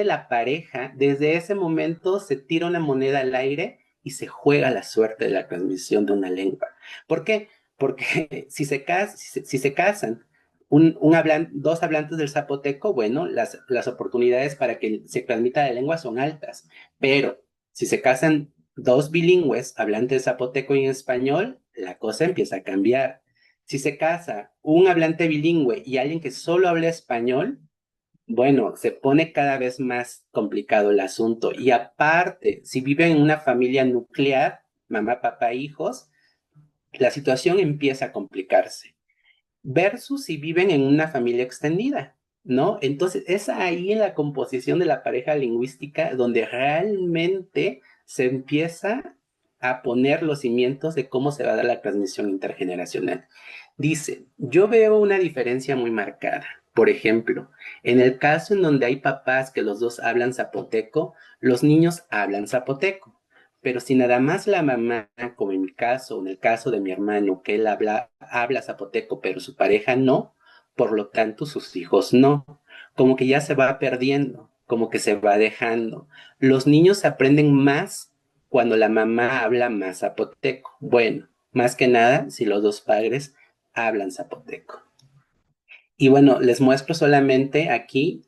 la pareja, desde ese momento se tira una moneda al aire y se juega la suerte de la transmisión de una lengua. ¿Por qué? Porque si se casan dos hablantes del zapoteco, bueno, las oportunidades para que se transmita la lengua son altas, pero si se casan dos bilingües, hablantes de zapoteco y en español, la cosa empieza a cambiar. Si se casa un hablante bilingüe y alguien que solo habla español, bueno, se pone cada vez más complicado el asunto. Y aparte, si viven en una familia nuclear, mamá, papá, hijos, la situación empieza a complicarse. Versus si viven en una familia extendida, ¿no? Entonces, es ahí en la composición de la pareja lingüística donde realmente se empieza a poner los cimientos de cómo se va a dar la transmisión intergeneracional. Dice, yo veo una diferencia muy marcada. Por ejemplo, en el caso en donde hay papás que los dos hablan zapoteco, los niños hablan zapoteco. Pero si nada más la mamá, como en mi caso, o en el caso de mi hermano, que él habla zapoteco, pero su pareja no, por lo tanto sus hijos no. Como que ya se va perdiendo, como que se va dejando. Los niños aprenden más cuando la mamá habla más zapoteco. Bueno, más que nada si los dos padres hablan zapoteco. Y bueno, les muestro solamente aquí,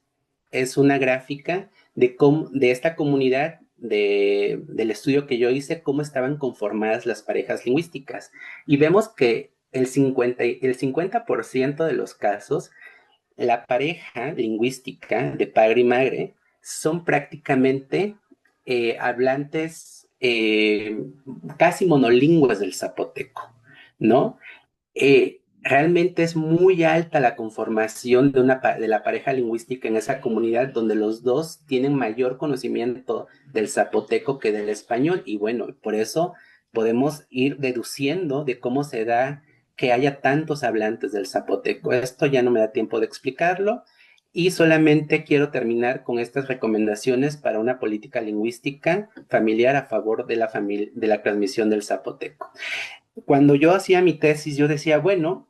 es una gráfica de esta comunidad del estudio que yo hice, cómo estaban conformadas las parejas lingüísticas. Y vemos que el 50% de los casos, la pareja lingüística de padre y madre son prácticamente hablantes casi monolingües del zapoteco, ¿no? Realmente es muy alta la conformación de la pareja lingüística en esa comunidad donde los dos tienen mayor conocimiento del zapoteco que del español y bueno, por eso podemos ir deduciendo de cómo se da que haya tantos hablantes del zapoteco. Esto ya no me da tiempo de explicarlo y solamente quiero terminar con estas recomendaciones para una política lingüística familiar a favor de de la transmisión del zapoteco. Cuando yo hacía mi tesis, yo decía, bueno,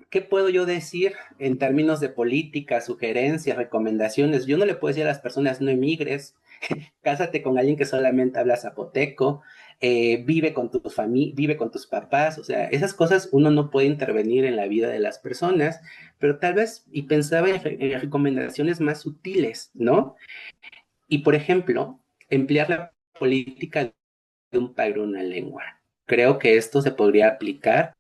¿qué puedo yo decir en términos de política, sugerencias, recomendaciones? Yo no le puedo decir a las personas, no emigres, cásate con alguien que solamente habla zapoteco, vive con tus papás, o sea, esas cosas uno no puede intervenir en la vida de las personas, pero tal vez, y pensaba en recomendaciones más sutiles, ¿no? Y por ejemplo, emplear la política de un padre una lengua. Creo que esto se podría aplicar.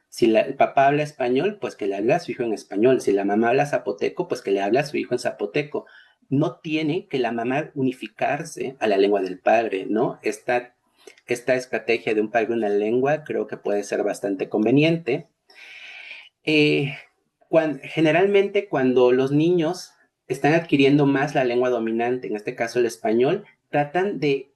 Si el papá habla español, pues que le hable a su hijo en español. Si la mamá habla zapoteco, pues que le hable a su hijo en zapoteco. No tiene que la mamá unificarse a la lengua del padre, ¿no? Esta estrategia de un padre una lengua creo que puede ser bastante conveniente. Eh, Generalmente cuando los niños están adquiriendo más la lengua dominante, en este caso el español, tratan de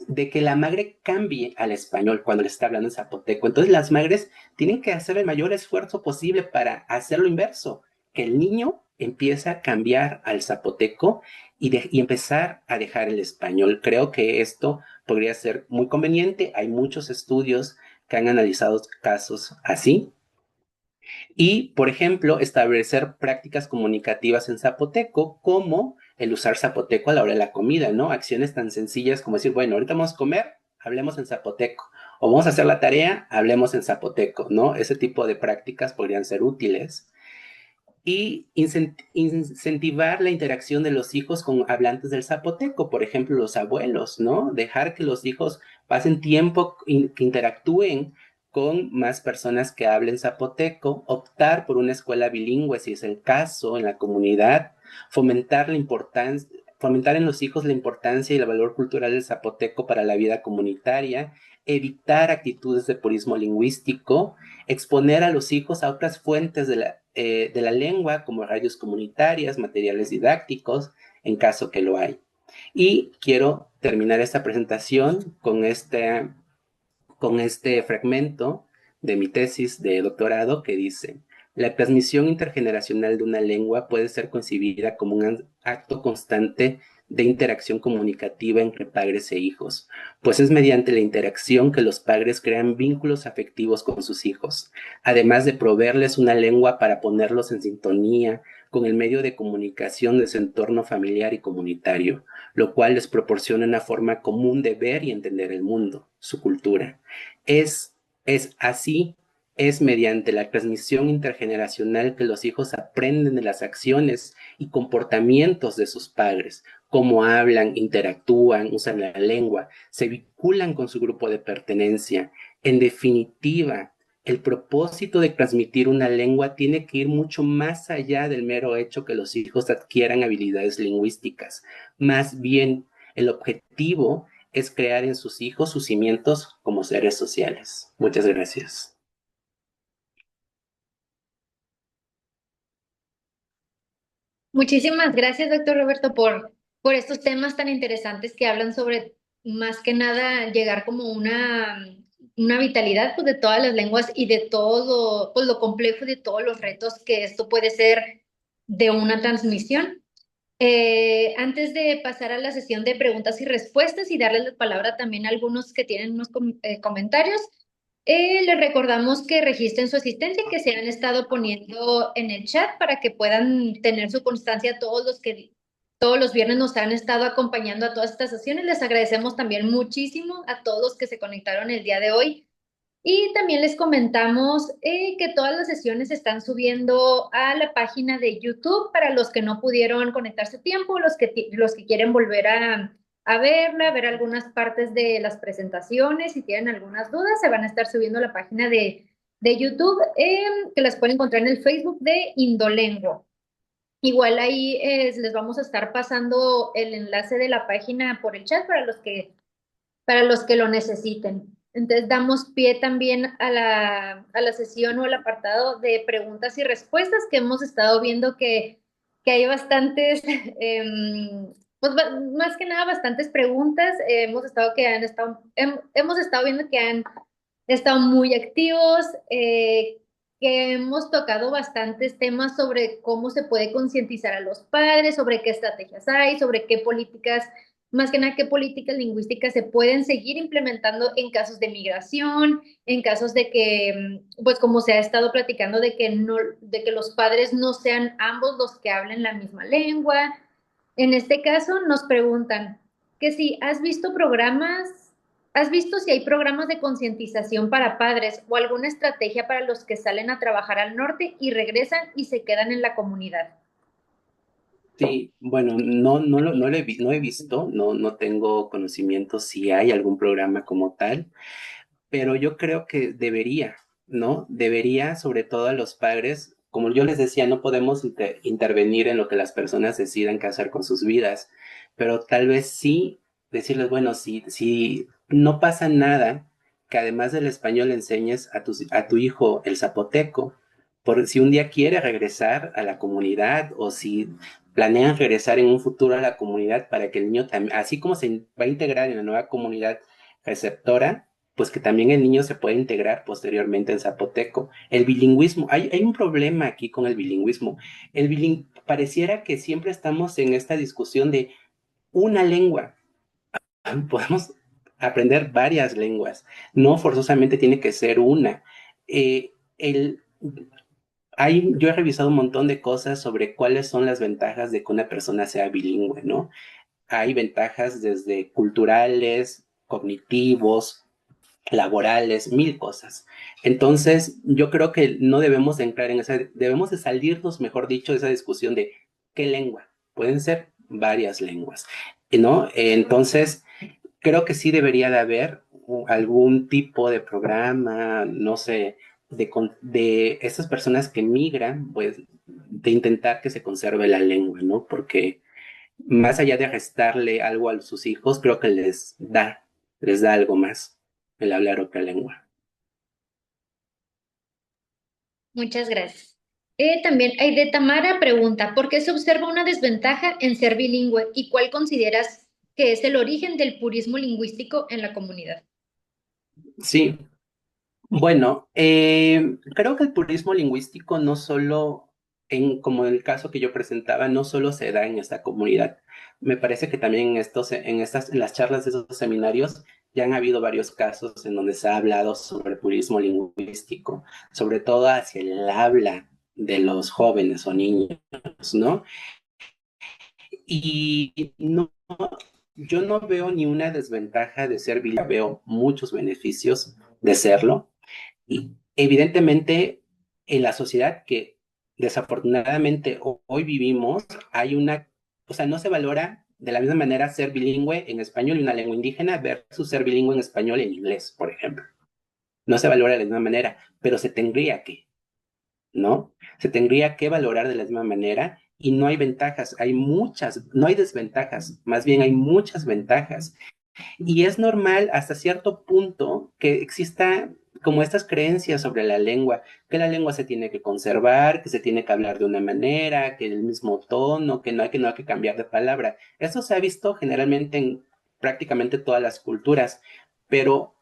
de que la madre cambie al español cuando le está hablando en zapoteco. Entonces las madres tienen que hacer el mayor esfuerzo posible para hacer lo inverso, que el niño empiece a cambiar al zapoteco y empezar a dejar el español. Creo que esto podría ser muy conveniente. Hay muchos estudios que han analizado casos así. Y, por ejemplo, establecer prácticas comunicativas en zapoteco, como el usar zapoteco a la hora de la comida, ¿no? Acciones tan sencillas como decir, bueno, ahorita vamos a comer, hablemos en zapoteco. O vamos a hacer la tarea, hablemos en zapoteco, ¿no? Ese tipo de prácticas podrían ser útiles. Y incentivar la interacción de los hijos con hablantes del zapoteco, por ejemplo, los abuelos, ¿no? Dejar que los hijos pasen tiempo, que interactúen con más personas que hablen zapoteco, optar por una escuela bilingüe si es el caso en la comunidad, fomentar la importancia, fomentar en los hijos la importancia y el valor cultural del zapoteco para la vida comunitaria, evitar actitudes de purismo lingüístico, exponer a los hijos a otras fuentes de la lengua, como radios comunitarias, materiales didácticos, en caso que lo hay. Y quiero terminar esta presentación con este fragmento de mi tesis de doctorado que dice: la transmisión intergeneracional de una lengua puede ser concebida como un acto constante de interacción comunicativa entre padres e hijos, pues es mediante la interacción que los padres crean vínculos afectivos con sus hijos, además de proveerles una lengua para ponerlos en sintonía con el medio de comunicación de su entorno familiar y comunitario, lo cual les proporciona una forma común de ver y entender el mundo, su cultura. Es, es así, es mediante la transmisión intergeneracional que los hijos aprenden de las acciones y comportamientos de sus padres, cómo hablan, interactúan, usan la lengua, se vinculan con su grupo de pertenencia. En definitiva, el propósito de transmitir una lengua tiene que ir mucho más allá del mero hecho que los hijos adquieran habilidades lingüísticas. Más bien, el objetivo es crear en sus hijos sus cimientos como seres sociales. Muchas gracias. Muchísimas gracias, doctor Roberto, por estos temas tan interesantes que hablan sobre, más que nada, llegar como una vitalidad, pues, de todas las lenguas y de todo, pues, lo complejo y de todos los retos que esto puede ser de una transmisión. Antes de pasar a la sesión de preguntas y respuestas y darles la palabra también a algunos que tienen unos comentarios, les recordamos que registren su asistencia, que se han estado poniendo en el chat para que puedan tener su constancia todos los que todos los viernes nos han estado acompañando a todas estas sesiones. Les agradecemos también muchísimo a todos los que se conectaron el día de hoy. Y también les comentamos que todas las sesiones se están subiendo a la página de YouTube para los que no pudieron conectarse a tiempo, los que quieren volver a verla, ver algunas partes de las presentaciones. Si tienen algunas dudas, se van a estar subiendo a la página de YouTube, que las pueden encontrar en el Facebook de Indolengo. Igual ahí les vamos a estar pasando el enlace de la página por el chat para los que lo necesiten. Entonces damos pie también a la sesión o al apartado de preguntas y respuestas, que hemos estado viendo que hay bastantes, pues más que nada bastantes preguntas. Hemos estado viendo que han estado muy activos, que hemos tocado bastantes temas sobre cómo se puede concientizar a los padres, sobre qué estrategias hay, sobre qué políticas, más que nada qué políticas lingüísticas se pueden seguir implementando en casos de migración, en casos de que, pues como se ha estado platicando, de que no, de que los padres no sean ambos los que hablen la misma lengua. En este caso nos preguntan que si has visto programas, has visto si hay programas de concientización para padres o alguna estrategia para los que salen a trabajar al norte y regresan y se quedan en la comunidad. Sí, bueno, no he visto, no tengo conocimiento si hay algún programa como tal, pero yo creo que debería, ¿no? Debería, sobre todo a los padres, como yo les decía, no podemos intervenir en lo que las personas decidan qué hacer con sus vidas, pero tal vez sí decirles, bueno, si no pasa nada, que además del español le enseñes a tu hijo el zapoteco, por si un día quiere regresar a la comunidad, o si planean regresar en un futuro a la comunidad para que el niño también, así como se va a integrar en la nueva comunidad receptora, pues que también el niño se puede integrar posteriormente en zapoteco. El bilingüismo, hay un problema aquí con el bilingüismo. Pareciera que siempre estamos en esta discusión de una lengua. Podemos aprender varias lenguas, no forzosamente tiene que ser una. Eh, el, yo he revisado un montón de cosas sobre cuáles son las ventajas de que una persona sea bilingüe, ¿no? Hay ventajas desde culturales, cognitivos, laborales, mil cosas. Entonces, yo creo que no debemos de entrar en esa, debemos de salirnos, mejor dicho, de esa discusión de qué lengua. Pueden ser varias lenguas, ¿no? Entonces, creo que sí debería de haber algún tipo de programa, no sé, de esas personas que migran, pues, de intentar que se conserve la lengua, ¿no? Porque más allá de restarle algo a sus hijos, creo que les da algo más el hablar otra lengua. Muchas gracias. También Aide Tamara pregunta, ¿por qué se observa una desventaja en ser bilingüe y cuál consideras que es el origen del purismo lingüístico en la comunidad? Sí, bueno, creo que el purismo lingüístico no solo, como en el caso que yo presentaba, no solo se da en esta comunidad. Me parece que también en las charlas de esos seminarios ya han habido varios casos en donde se ha hablado sobre purismo lingüístico, sobre todo hacia el habla de los jóvenes o niños, ¿no? Y no, yo no veo ni una desventaja de ser bilingüe, veo muchos beneficios de serlo. Y evidentemente, en la sociedad que desafortunadamente hoy vivimos, o sea, no se valora de la misma manera ser bilingüe en español y una lengua indígena versus ser bilingüe en español y en inglés, por ejemplo. No se valora de la misma manera, pero se tendría que, ¿no? Se tendría que valorar de la misma manera y no hay ventajas, hay muchas, no hay desventajas, más bien hay muchas ventajas. Y es normal hasta cierto punto que exista como estas creencias sobre la lengua, que la lengua se tiene que conservar, que se tiene que hablar de una manera, que el mismo tono, que no hay que cambiar de palabra. Eso se ha visto generalmente en prácticamente todas las culturas, pero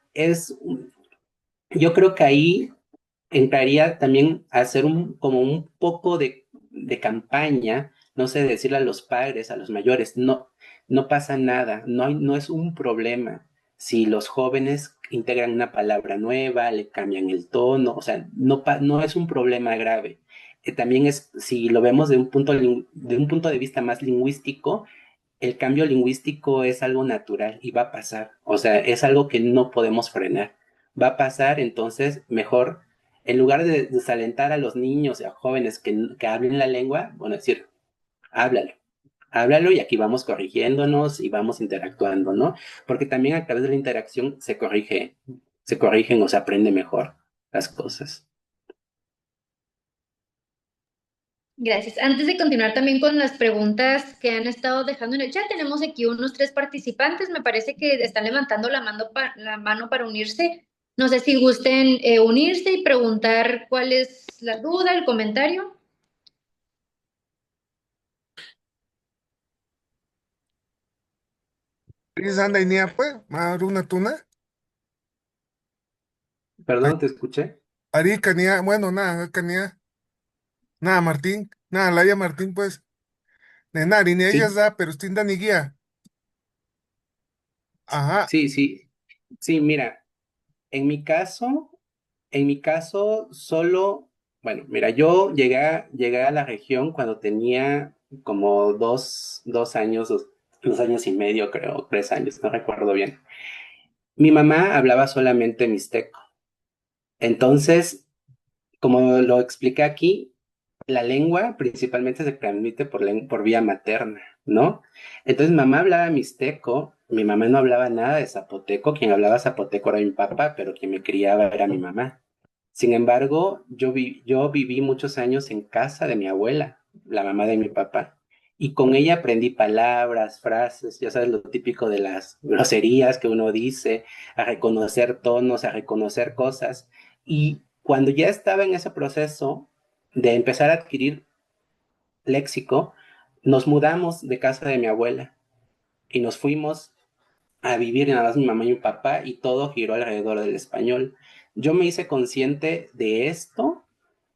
yo creo que ahí entraría también a hacer como un poco de campaña, no sé, decirle a los padres, a los mayores, no, no pasa nada, no es un problema si los jóvenes integran una palabra nueva, le cambian el tono, o sea, no es un problema grave. También si lo vemos de un punto de vista más lingüístico, el cambio lingüístico es algo natural y va a pasar. O sea, es algo que no podemos frenar. Va a pasar, entonces, mejor, en lugar de desalentar a los niños y a jóvenes que hablen la lengua, bueno, decir, háblalo, háblalo y aquí vamos corrigiéndonos y vamos interactuando, ¿no? Porque también a través de la interacción se corrigen o se aprende mejor las cosas. Gracias. Antes de continuar también con las preguntas que han estado dejando en el chat, tenemos aquí unos tres participantes. Me parece que están levantando la mano para unirse. No sé si gusten unirse y preguntar cuál es la duda, el comentario. Anda y pues, Maruna Tuna, Perdón, te escuché. Ari Canía, bueno, nada, Canía, nada, Martín, nada, Laia Martín, pues, de Nari, ni ellas Sí, da, pero usted ni guía. Ajá, sí, sí, sí, mira, en mi caso, solo, bueno, mira, llegué a la región cuando tenía como dos años, 2 años y medio, creo, 3 años, no recuerdo bien. Mi mamá hablaba solamente mixteco. Entonces, como lo expliqué aquí, la lengua principalmente se transmite por vía materna, ¿no? Entonces, mamá hablaba mixteco, mi mamá no hablaba nada de zapoteco, quien hablaba zapoteco era mi papá, pero quien me criaba era mi mamá. Sin embargo, yo viví muchos años en casa de mi abuela, la mamá de mi papá, y con ella aprendí palabras, frases, ya sabes, lo típico de las groserías que uno dice, a reconocer tonos, a reconocer cosas. Y cuando ya estaba en ese proceso de empezar a adquirir léxico, nos mudamos de casa de mi abuela y nos fuimos a vivir nada más mi mamá y mi papá y todo giró alrededor del español. Yo me hice consciente de esto,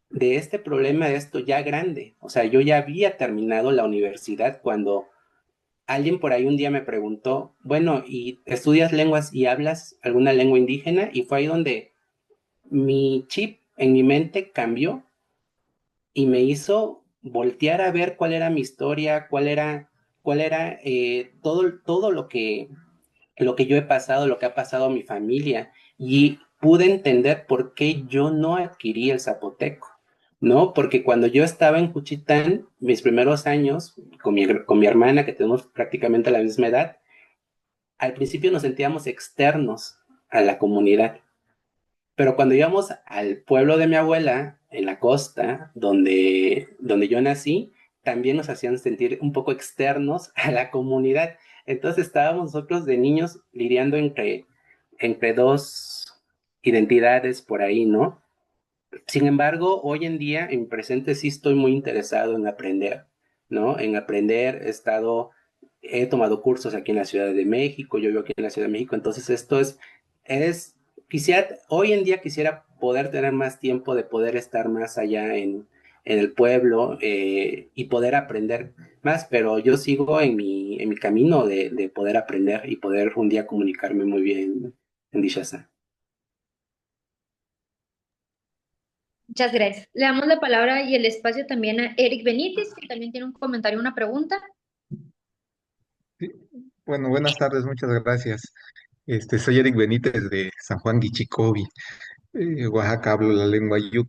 de este problema, de esto ya grande. O sea, yo ya había terminado la universidad cuando alguien por ahí un día me preguntó, bueno, ¿y estudias lenguas y hablas alguna lengua indígena? Y fue ahí donde mi chip en mi mente cambió y me hizo voltear a ver cuál era mi historia, cuál era todo lo que yo he pasado, lo que ha pasado a mi familia, y pude entender por qué yo no adquirí el zapoteco, ¿no? Porque cuando yo estaba en Juchitán, mis primeros años, con mi hermana, que tenemos prácticamente la misma edad, al principio nos sentíamos externos a la comunidad, pero cuando íbamos al pueblo de mi abuela, en la costa, donde yo nací, también nos hacían sentir un poco externos a la comunidad. Entonces estábamos nosotros de niños lidiando entre dos identidades por ahí, ¿no? Sin embargo, hoy en día, en mi presente, sí estoy muy interesado en aprender, ¿no? En aprender, he tomado cursos aquí en la Ciudad de México, yo vivo aquí en la Ciudad de México, entonces es, hoy en día quisiera poder tener más tiempo de poder estar más allá en el pueblo y poder aprender más, pero yo sigo en mi camino de poder aprender y poder un día comunicarme muy bien en Dishasa. Muchas gracias. Le damos la palabra y el espacio también a Eric Benítez, que también tiene un comentario, una pregunta. Sí, bueno, buenas tardes, muchas gracias. Soy Eric Benítez de San Juan Guichicovi, Oaxaca, hablo la lengua Yuc.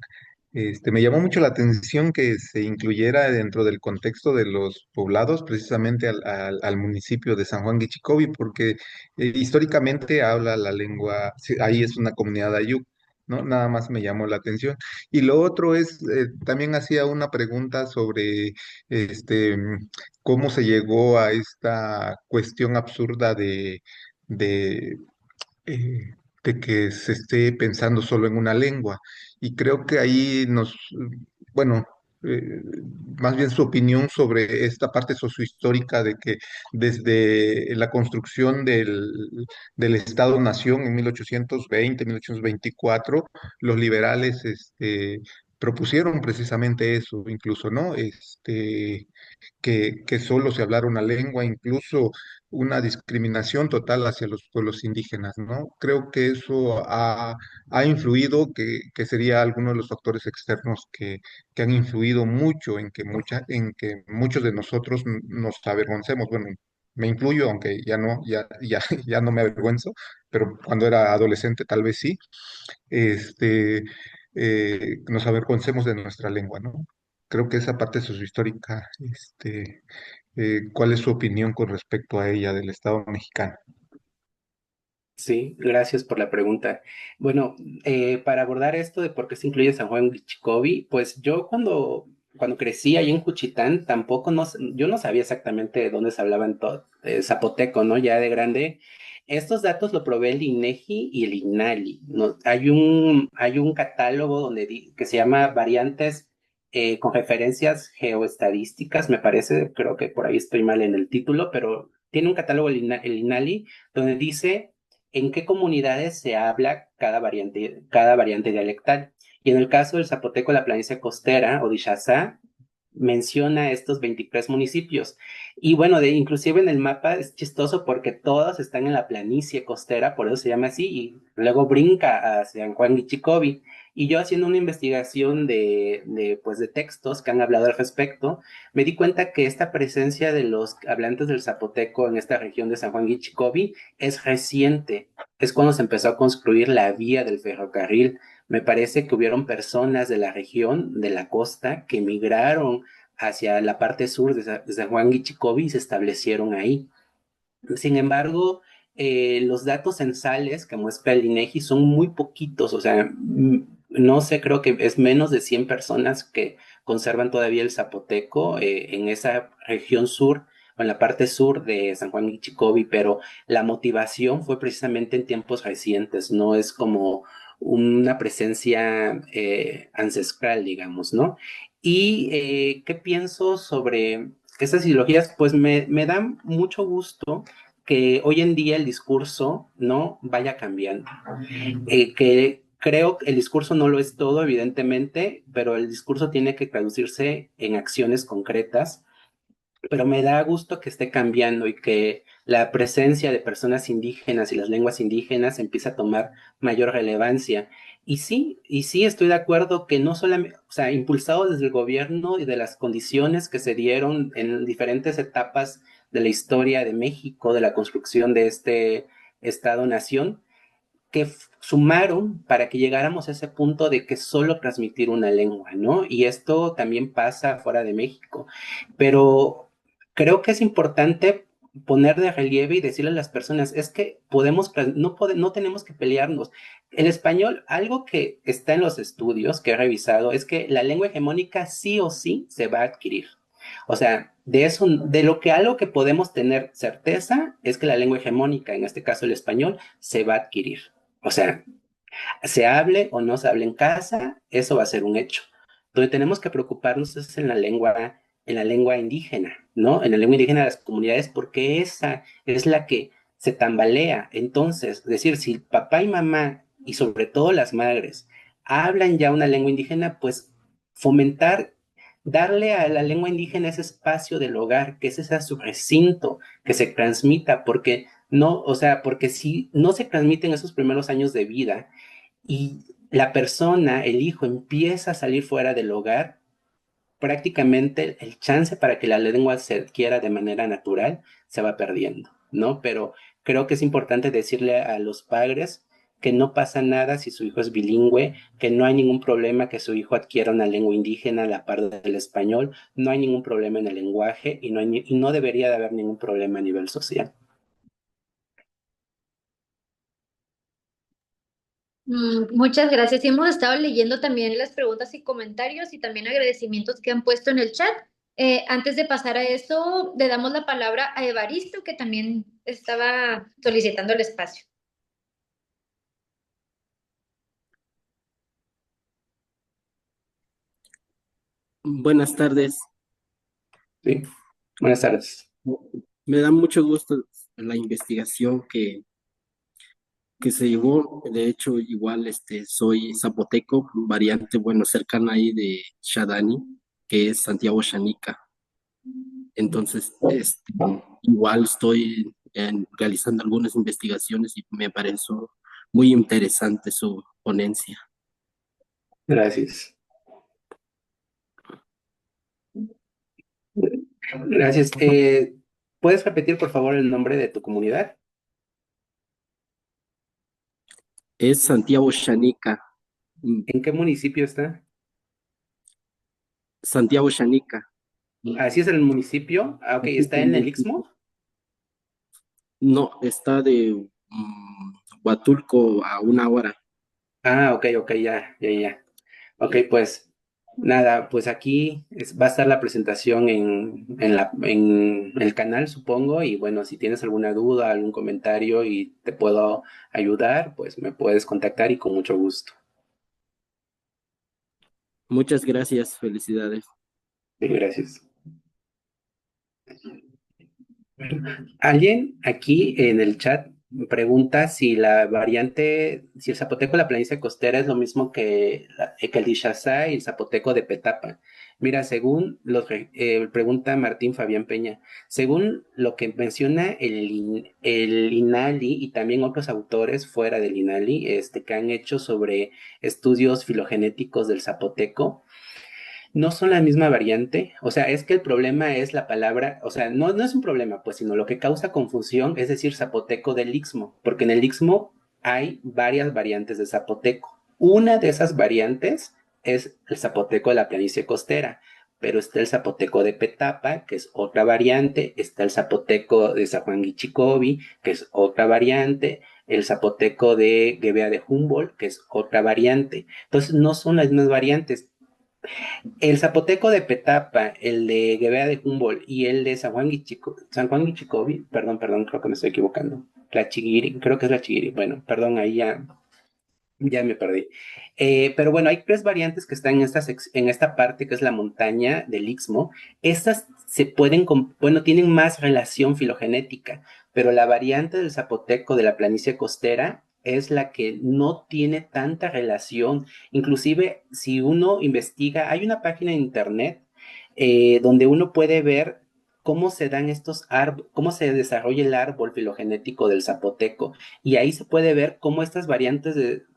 Me llamó mucho la atención que se incluyera dentro del contexto de los poblados precisamente al municipio de San Juan Guichicovi, porque históricamente habla la lengua, sí, ahí es una comunidad Ayuk, ¿no? Nada más me llamó la atención. Y lo otro es, también hacía una pregunta sobre este, cómo se llegó a esta cuestión absurda de eh, de que se esté pensando solo en una lengua. Y creo que ahí bueno, eh, más bien su opinión sobre esta parte sociohistórica de que desde la construcción del Estado-Nación en 1820, 1824, los liberales propusieron precisamente eso, incluso, ¿no? Que solo se hablara una lengua, incluso una discriminación total hacia los pueblos indígenas, ¿no? Creo que eso ha influido, que sería alguno de los factores externos que han influido mucho en que muchos de nosotros nos avergoncemos. Bueno, me incluyo, aunque ya no me avergüenzo, pero cuando era adolescente tal vez sí, este, nos avergoncemos de nuestra lengua, ¿no? Creo que esa parte sociohistórica, ¿cuál es su opinión con respecto a ella del Estado mexicano? Sí, gracias por la pregunta. Bueno, para abordar esto de por qué se incluye San Juan Wichicovi, pues yo cuando crecí ahí en Juchitán, tampoco yo no sabía exactamente de dónde se hablaba en todo, zapoteco, ¿no? Ya de grande. Estos datos lo provee el INEGI y el INALI, ¿no? Hay un catálogo que se llama Variantes con referencias geoestadísticas, me parece, creo que por ahí estoy mal en el título, pero tiene un catálogo el INALI donde dice en qué comunidades se habla cada variante dialectal. Y en el caso del zapoteco, la planicie costera o Dishasá menciona estos 23 municipios. Y bueno, inclusive en el mapa es chistoso porque todos están en la planicie costera, por eso se llama así, y luego brinca hacia San Juan Guichicovi. Y yo haciendo una investigación pues de textos que han hablado al respecto, me di cuenta que esta presencia de los hablantes del zapoteco en esta región de San Juan Guichicovi es reciente. Es cuando se empezó a construir la vía del ferrocarril. Me parece que hubieron personas de la región, de la costa, que migraron hacia la parte sur de San Juan Guichicovi y se establecieron ahí. Sin embargo, los datos censales que muestra el INEGI son muy poquitos, o sea, no sé, creo que es menos de 100 personas que conservan todavía el zapoteco en esa región sur o en la parte sur de San Juan Guichicovi, pero la motivación fue precisamente en tiempos recientes, no es como una presencia ancestral, digamos, ¿no? ¿Y qué pienso estas ideologías, pues me da mucho gusto que hoy en día el discurso no vaya cambiando. Que creo que el discurso no lo es todo, evidentemente, pero el discurso tiene que traducirse en acciones concretas, pero me da gusto que esté cambiando y que la presencia de personas indígenas y las lenguas indígenas empiece a tomar mayor relevancia. Y sí estoy de acuerdo que no solamente, o sea, impulsado desde el gobierno y de las condiciones que se dieron en diferentes etapas de la historia de México, de la construcción de este Estado-nación, que sumaron para que llegáramos a ese punto de que solo transmitir una lengua, ¿no? Y esto también pasa fuera de México. Pero creo que es importante poner de relieve y decirle a las personas, es que no tenemos que pelearnos. El español, algo que está en los estudios que he revisado, es que la lengua hegemónica sí o sí se va a adquirir. O sea, de eso, algo que podemos tener certeza es que la lengua hegemónica, en este caso el español, se va a adquirir. O sea, se hable o no se hable en casa, eso va a ser un hecho. Donde tenemos que preocuparnos es en la lengua indígena, ¿no? En la lengua indígena de las comunidades, porque esa es la que se tambalea. Entonces, es decir, si papá y mamá, y sobre todo las madres, hablan ya una lengua indígena, pues fomentar, darle a la lengua indígena ese espacio del hogar, que es ese su recinto, que se transmita, porque no, o sea, porque si no se transmiten esos primeros años de vida, y la persona, el hijo, empieza a salir fuera del hogar, prácticamente el chance para que la lengua se adquiera de manera natural se va perdiendo, ¿no? Pero creo que es importante decirle a los padres que no pasa nada si su hijo es bilingüe, que no hay ningún problema que su hijo adquiera una lengua indígena a la par del español, no hay ningún problema en el lenguaje y no debería de haber ningún problema a nivel social. Muchas gracias. Y hemos estado leyendo también las preguntas y comentarios y también agradecimientos que han puesto en el chat. Antes de pasar a eso, le damos la palabra a Evaristo, que también estaba solicitando el espacio. Buenas tardes. Sí. Buenas tardes. Me da mucho gusto la investigación que se llevó. De hecho, igual soy zapoteco, variante, bueno, cercana ahí de Shadani, que es Santiago Xanica. Entonces, igual estoy realizando algunas investigaciones y me pareció muy interesante su ponencia. Gracias. Gracias. ¿Puedes repetir, por favor, el nombre de tu comunidad? Es Santiago Xanica. ¿En qué municipio está? Santiago Xanica. Así es el municipio. Ah, ok, ¿está en el Istmo? No, está de Huatulco a 1 hora. Ah, ok, ya. Ok, pues nada, pues aquí va a estar la presentación en el canal, supongo, y bueno, si tienes alguna duda, algún comentario y te puedo ayudar, pues me puedes contactar y con mucho gusto. Muchas gracias, felicidades. Sí, gracias. Alguien aquí en el chat pregunta si si el zapoteco de la planicie costera es lo mismo que el Ixazá y el zapoteco de Petapa. Mira, pregunta Martín Fabián Peña, según lo que menciona el INALI y también otros autores fuera del INALI, que han hecho sobre estudios filogenéticos del zapoteco, no son la misma variante, o sea, es que el problema es la palabra, o sea, no es un problema, pues, sino lo que causa confusión es decir zapoteco del Istmo, porque en el Istmo hay varias variantes de zapoteco. Una de esas variantes es el zapoteco de la planicie costera, pero está el zapoteco de Petapa, que es otra variante, está el zapoteco de San Juan Guichicobi, que es otra variante, el zapoteco de Guevea de Humboldt, que es otra variante. Entonces, no son las mismas variantes. El zapoteco de Petapa, el de Guevara de Humboldt y el de San Juan Guichicobi, perdón, creo que me estoy equivocando. La Chiguiri, creo que es la Chiguiri. Bueno, perdón, ahí ya me perdí. Pero bueno, hay tres variantes que están en esta parte que es la montaña del Istmo. Estas se pueden, bueno, tienen más relación filogenética, pero la variante del zapoteco de la planicie costera es la que no tiene tanta relación. Inclusive, si uno investiga, hay una página en internet donde uno puede ver cómo se dan estos árboles, cómo se desarrolla el árbol filogenético del zapoteco. Y ahí se puede ver cómo estas variantes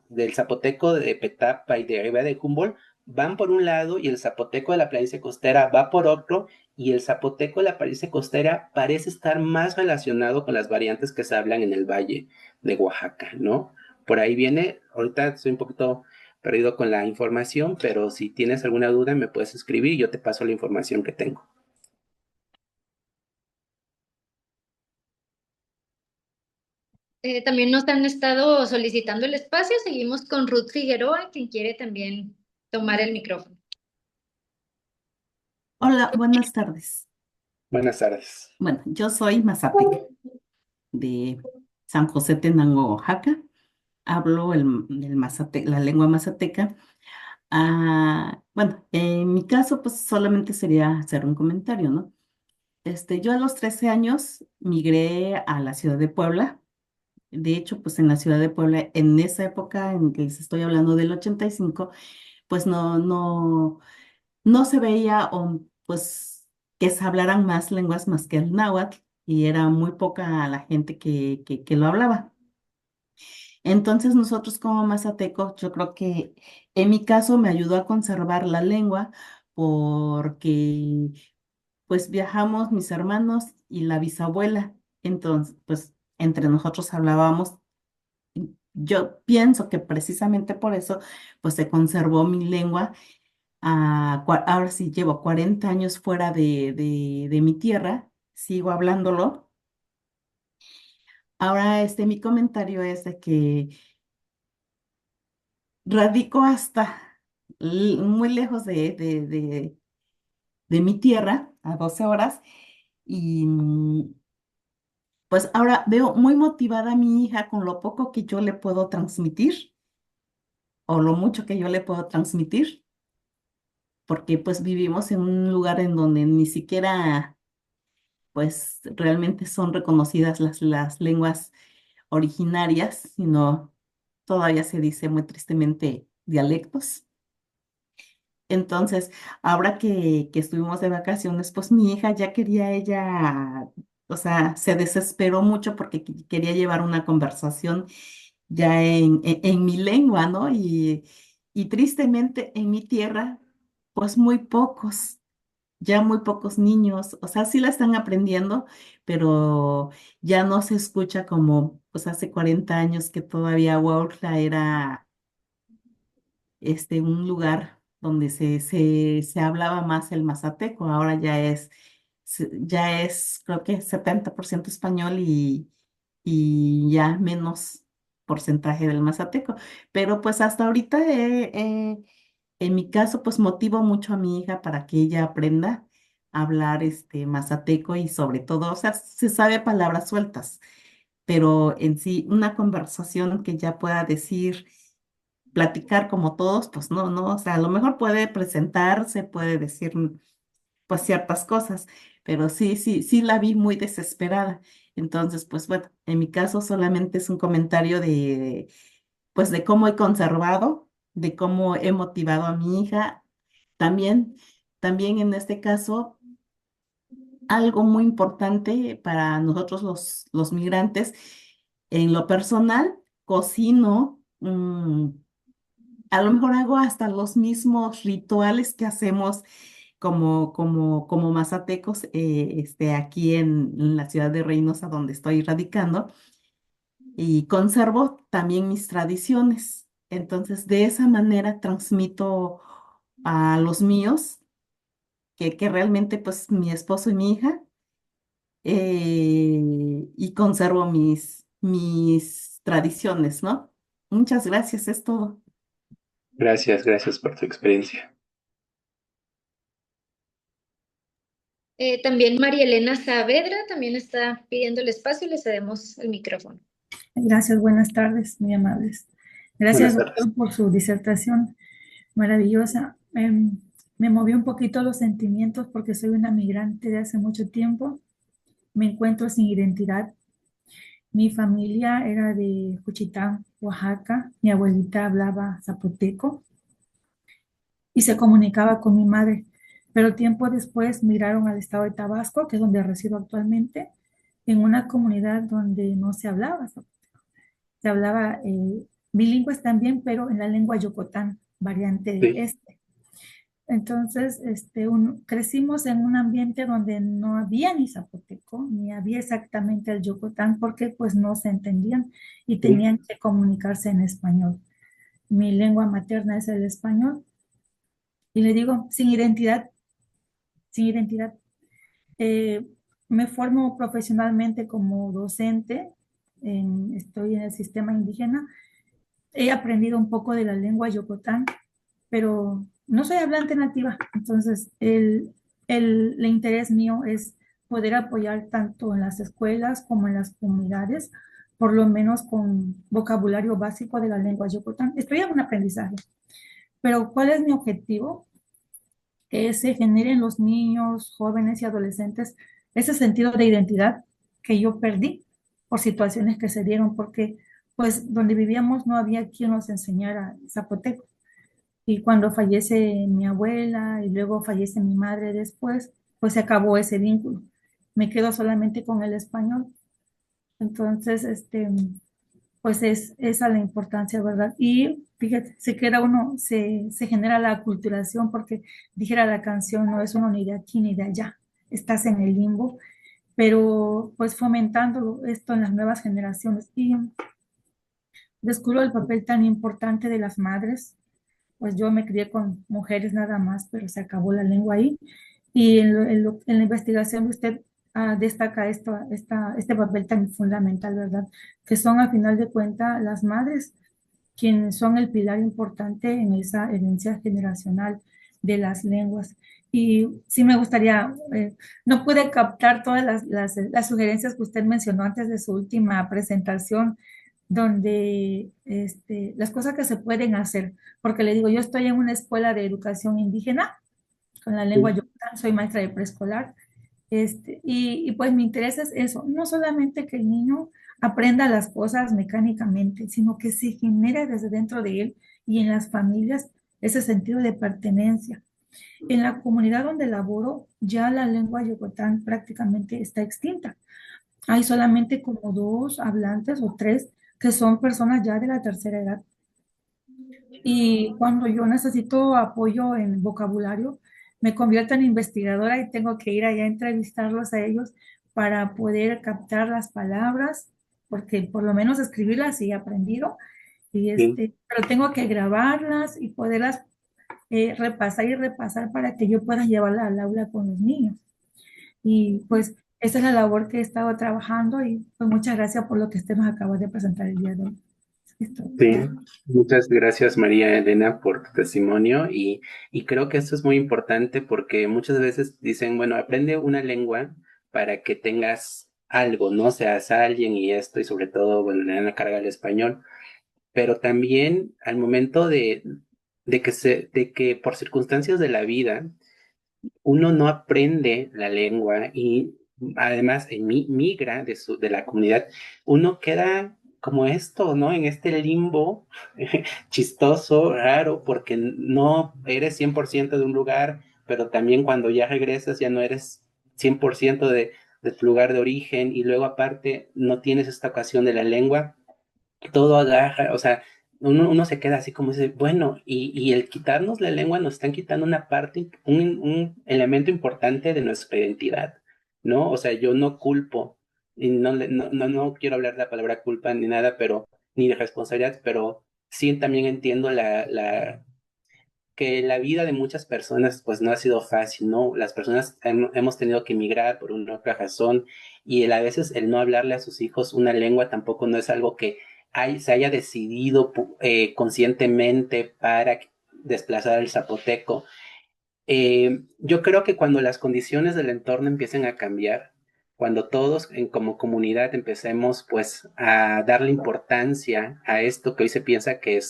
del zapoteco de Petapa y de Ribera de Humboldt van por un lado y el zapoteco de la planicie costera va por otro, y el zapoteco de la planicie costera parece estar más relacionado con las variantes que se hablan en el valle de Oaxaca, ¿no? Por ahí viene, ahorita estoy un poquito perdido con la información, pero si tienes alguna duda me puedes escribir y yo te paso la información que tengo. También nos han estado solicitando el espacio. Seguimos con Ruth Figueroa, quien quiere también tomar el micrófono. Hola, buenas tardes. Buenas tardes. Bueno, yo soy mazateca de San José Tenango, Oaxaca. Hablo la lengua mazateca. Bueno, en mi caso, pues solamente sería hacer un comentario, ¿no? Yo a los 13 años migré a la ciudad de Puebla. De hecho, pues en la ciudad de Puebla, en esa época en que les estoy hablando del 85, pues no se veía o pues que se hablaran más lenguas más que el náhuatl y era muy poca la gente que lo hablaba. Entonces nosotros como mazatecos, yo creo que en mi caso me ayudó a conservar la lengua porque pues viajamos mis hermanos y la bisabuela. Entonces, pues entre nosotros hablábamos. Yo pienso que precisamente por eso pues se conservó mi lengua. Ahora sí llevo 40 años fuera de mi tierra, sigo hablándolo. Ahora mi comentario es de que radico hasta muy lejos de mi tierra, a 12 horas, y pues ahora veo muy motivada a mi hija con lo poco que yo le puedo transmitir o lo mucho que yo le puedo transmitir, porque pues vivimos en un lugar en donde ni siquiera pues realmente son reconocidas las lenguas originarias, sino todavía se dice muy tristemente dialectos. Entonces, ahora que estuvimos de vacaciones, pues mi hija ya quería ella, o sea, se desesperó mucho porque quería llevar una conversación ya en mi lengua, ¿no? Y tristemente en mi tierra, pues ya muy pocos niños, o sea, sí la están aprendiendo, pero ya no se escucha como pues hace 40 años que todavía Huautla era un lugar donde se hablaba más el mazateco, ahora ya es creo que 70% español y ya menos porcentaje del mazateco, pero pues hasta ahorita en mi caso, pues motivo mucho a mi hija para que ella aprenda a hablar mazateco y sobre todo, o sea, se sabe palabras sueltas, pero en sí una conversación que ya pueda decir, platicar como todos, pues no, o sea, a lo mejor puede presentarse, puede decir pues ciertas cosas, pero sí la vi muy desesperada. Entonces, pues bueno, en mi caso solamente es un comentario pues de cómo he conservado, de cómo he motivado a mi hija. También, también en este caso, algo muy importante para nosotros los migrantes, en lo personal, cocino, a lo mejor hago hasta los mismos rituales que hacemos como mazatecos aquí en la ciudad de Reynosa, donde estoy radicando y conservo también mis tradiciones. Entonces, de esa manera transmito a los míos, que realmente pues mi esposo y mi hija, y conservo mis tradiciones, ¿no? Muchas gracias, es todo. Gracias por tu experiencia. También María Elena Saavedra también está pidiendo el espacio, le cedemos el micrófono. Gracias, buenas tardes, muy amables. Buenas Gracias, tardes. doctor, por su disertación maravillosa. Me movió un poquito los sentimientos porque soy una migrante de hace mucho tiempo. Me encuentro sin identidad. Mi familia era de Juchitán, Oaxaca. Mi abuelita hablaba zapoteco y se comunicaba con mi madre, pero tiempo después migraron al estado de Tabasco, que es donde resido actualmente, en una comunidad donde no se hablaba zapoteco. Se hablaba bilingües también, pero en la lengua yocotán, variante de Sí, este. Entonces, crecimos en un ambiente donde no había ni zapoteco, ni había exactamente el yocotán, porque pues no se entendían y sí, tenían que comunicarse en español. Mi lengua materna es el español. Y le digo, sin identidad, sin identidad. Eh, Me formo profesionalmente como docente, estoy en el sistema indígena. He aprendido un poco de la lengua yocotán, pero no soy hablante nativa. Entonces, el interés mío es poder apoyar tanto en las escuelas como en las comunidades, por lo menos con vocabulario básico de la lengua yocotán. Estoy en un aprendizaje, pero ¿cuál es mi objetivo? Que se genere en los niños, jóvenes y adolescentes ese sentido de identidad que yo perdí por situaciones que se dieron, porque pues donde vivíamos no había quien nos enseñara zapoteco. Y cuando fallece mi abuela y luego fallece mi madre después, pues se acabó ese vínculo. Me quedo solamente con el español. Entonces, pues es esa la importancia, ¿verdad? Y fíjate, se queda uno, se genera la aculturación porque dijera la canción, no es uno ni de aquí ni de allá, estás en el limbo, pero pues fomentando esto en las nuevas generaciones. Y descubro el papel tan importante de las madres, pues yo me crié con mujeres nada más, pero se acabó la lengua ahí. Y en la investigación usted destaca este papel tan fundamental, ¿verdad? Que son a final de cuentas las madres quienes son el pilar importante en esa herencia generacional de las lenguas. Y sí me gustaría, no pude captar todas las sugerencias que usted mencionó antes de su última presentación, donde las cosas que se pueden hacer, porque le digo, yo estoy en una escuela de educación indígena con la lengua sí, yoctán, soy maestra de preescolar, y pues mi interés es eso, no solamente que el niño aprenda las cosas mecánicamente, sino que se genere desde dentro de él y en las familias ese sentido de pertenencia. En la comunidad donde laboro, ya la lengua yocotán prácticamente está extinta. Hay solamente como dos hablantes o tres que son personas ya de la tercera edad. Y cuando yo necesito apoyo en vocabulario, me convierto en investigadora y tengo que ir allá a entrevistarlos a ellos para poder captar las palabras, porque por lo menos escribirlas sí he aprendido, sí. pero tengo que grabarlas y poderlas repasar y repasar para que yo pueda llevarla al aula con los niños. Y pues esa es la labor que he estado trabajando y pues muchas gracias por lo que usted nos acaba de presentar el día de hoy. Esto, Sí, muchas gracias María Elena por tu testimonio y creo que esto es muy importante porque muchas veces dicen, bueno, aprende una lengua para que tengas algo, ¿no? Seas alguien y esto y sobre todo, bueno, le dan la carga al español, pero también al momento de que por circunstancias de la vida uno no aprende la lengua y además migra de la comunidad, uno queda como esto, ¿no? En este limbo chistoso, raro, porque no eres 100% de un lugar, pero también cuando ya regresas ya no eres 100% de tu lugar de origen y luego aparte no tienes esta ocasión de la lengua, todo agarra, o sea, uno se queda así como dice, bueno, y el quitarnos la lengua nos están quitando una parte, un elemento importante de nuestra identidad, ¿no? O sea, yo no culpo, y no quiero hablar de la palabra culpa ni nada, pero, ni de responsabilidad, pero sí también entiendo que la vida de muchas personas pues no ha sido fácil, ¿no? Las personas hemos tenido que emigrar por una otra razón y a veces el no hablarle a sus hijos una lengua tampoco no es algo que se haya decidido conscientemente para desplazar el zapoteco. Yo creo que cuando las condiciones del entorno empiecen a cambiar, cuando todos como comunidad empecemos pues a darle importancia a esto que hoy se piensa que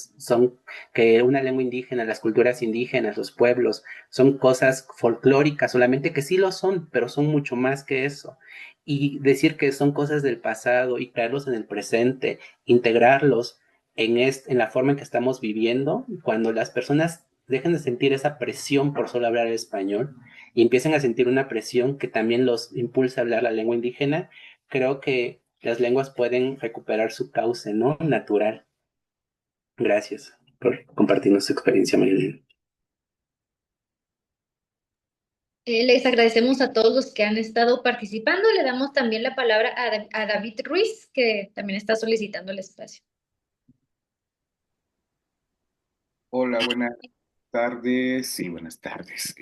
que una lengua indígena, las culturas indígenas, los pueblos, son cosas folclóricas solamente, que sí lo son, pero son mucho más que eso. Y decir que son cosas del pasado y traerlos en el presente, integrarlos en la forma en que estamos viviendo, cuando las personas dejen de sentir esa presión por solo hablar el español y empiecen a sentir una presión que también los impulsa a hablar la lengua indígena, creo que las lenguas pueden recuperar su cauce, ¿no? Natural. Gracias por compartirnos su experiencia, Marilyn. Les agradecemos a todos los que han estado participando. Le damos también la palabra a David Ruiz, que también está solicitando el espacio. Hola, buenas tardes. Sí, buenas tardes.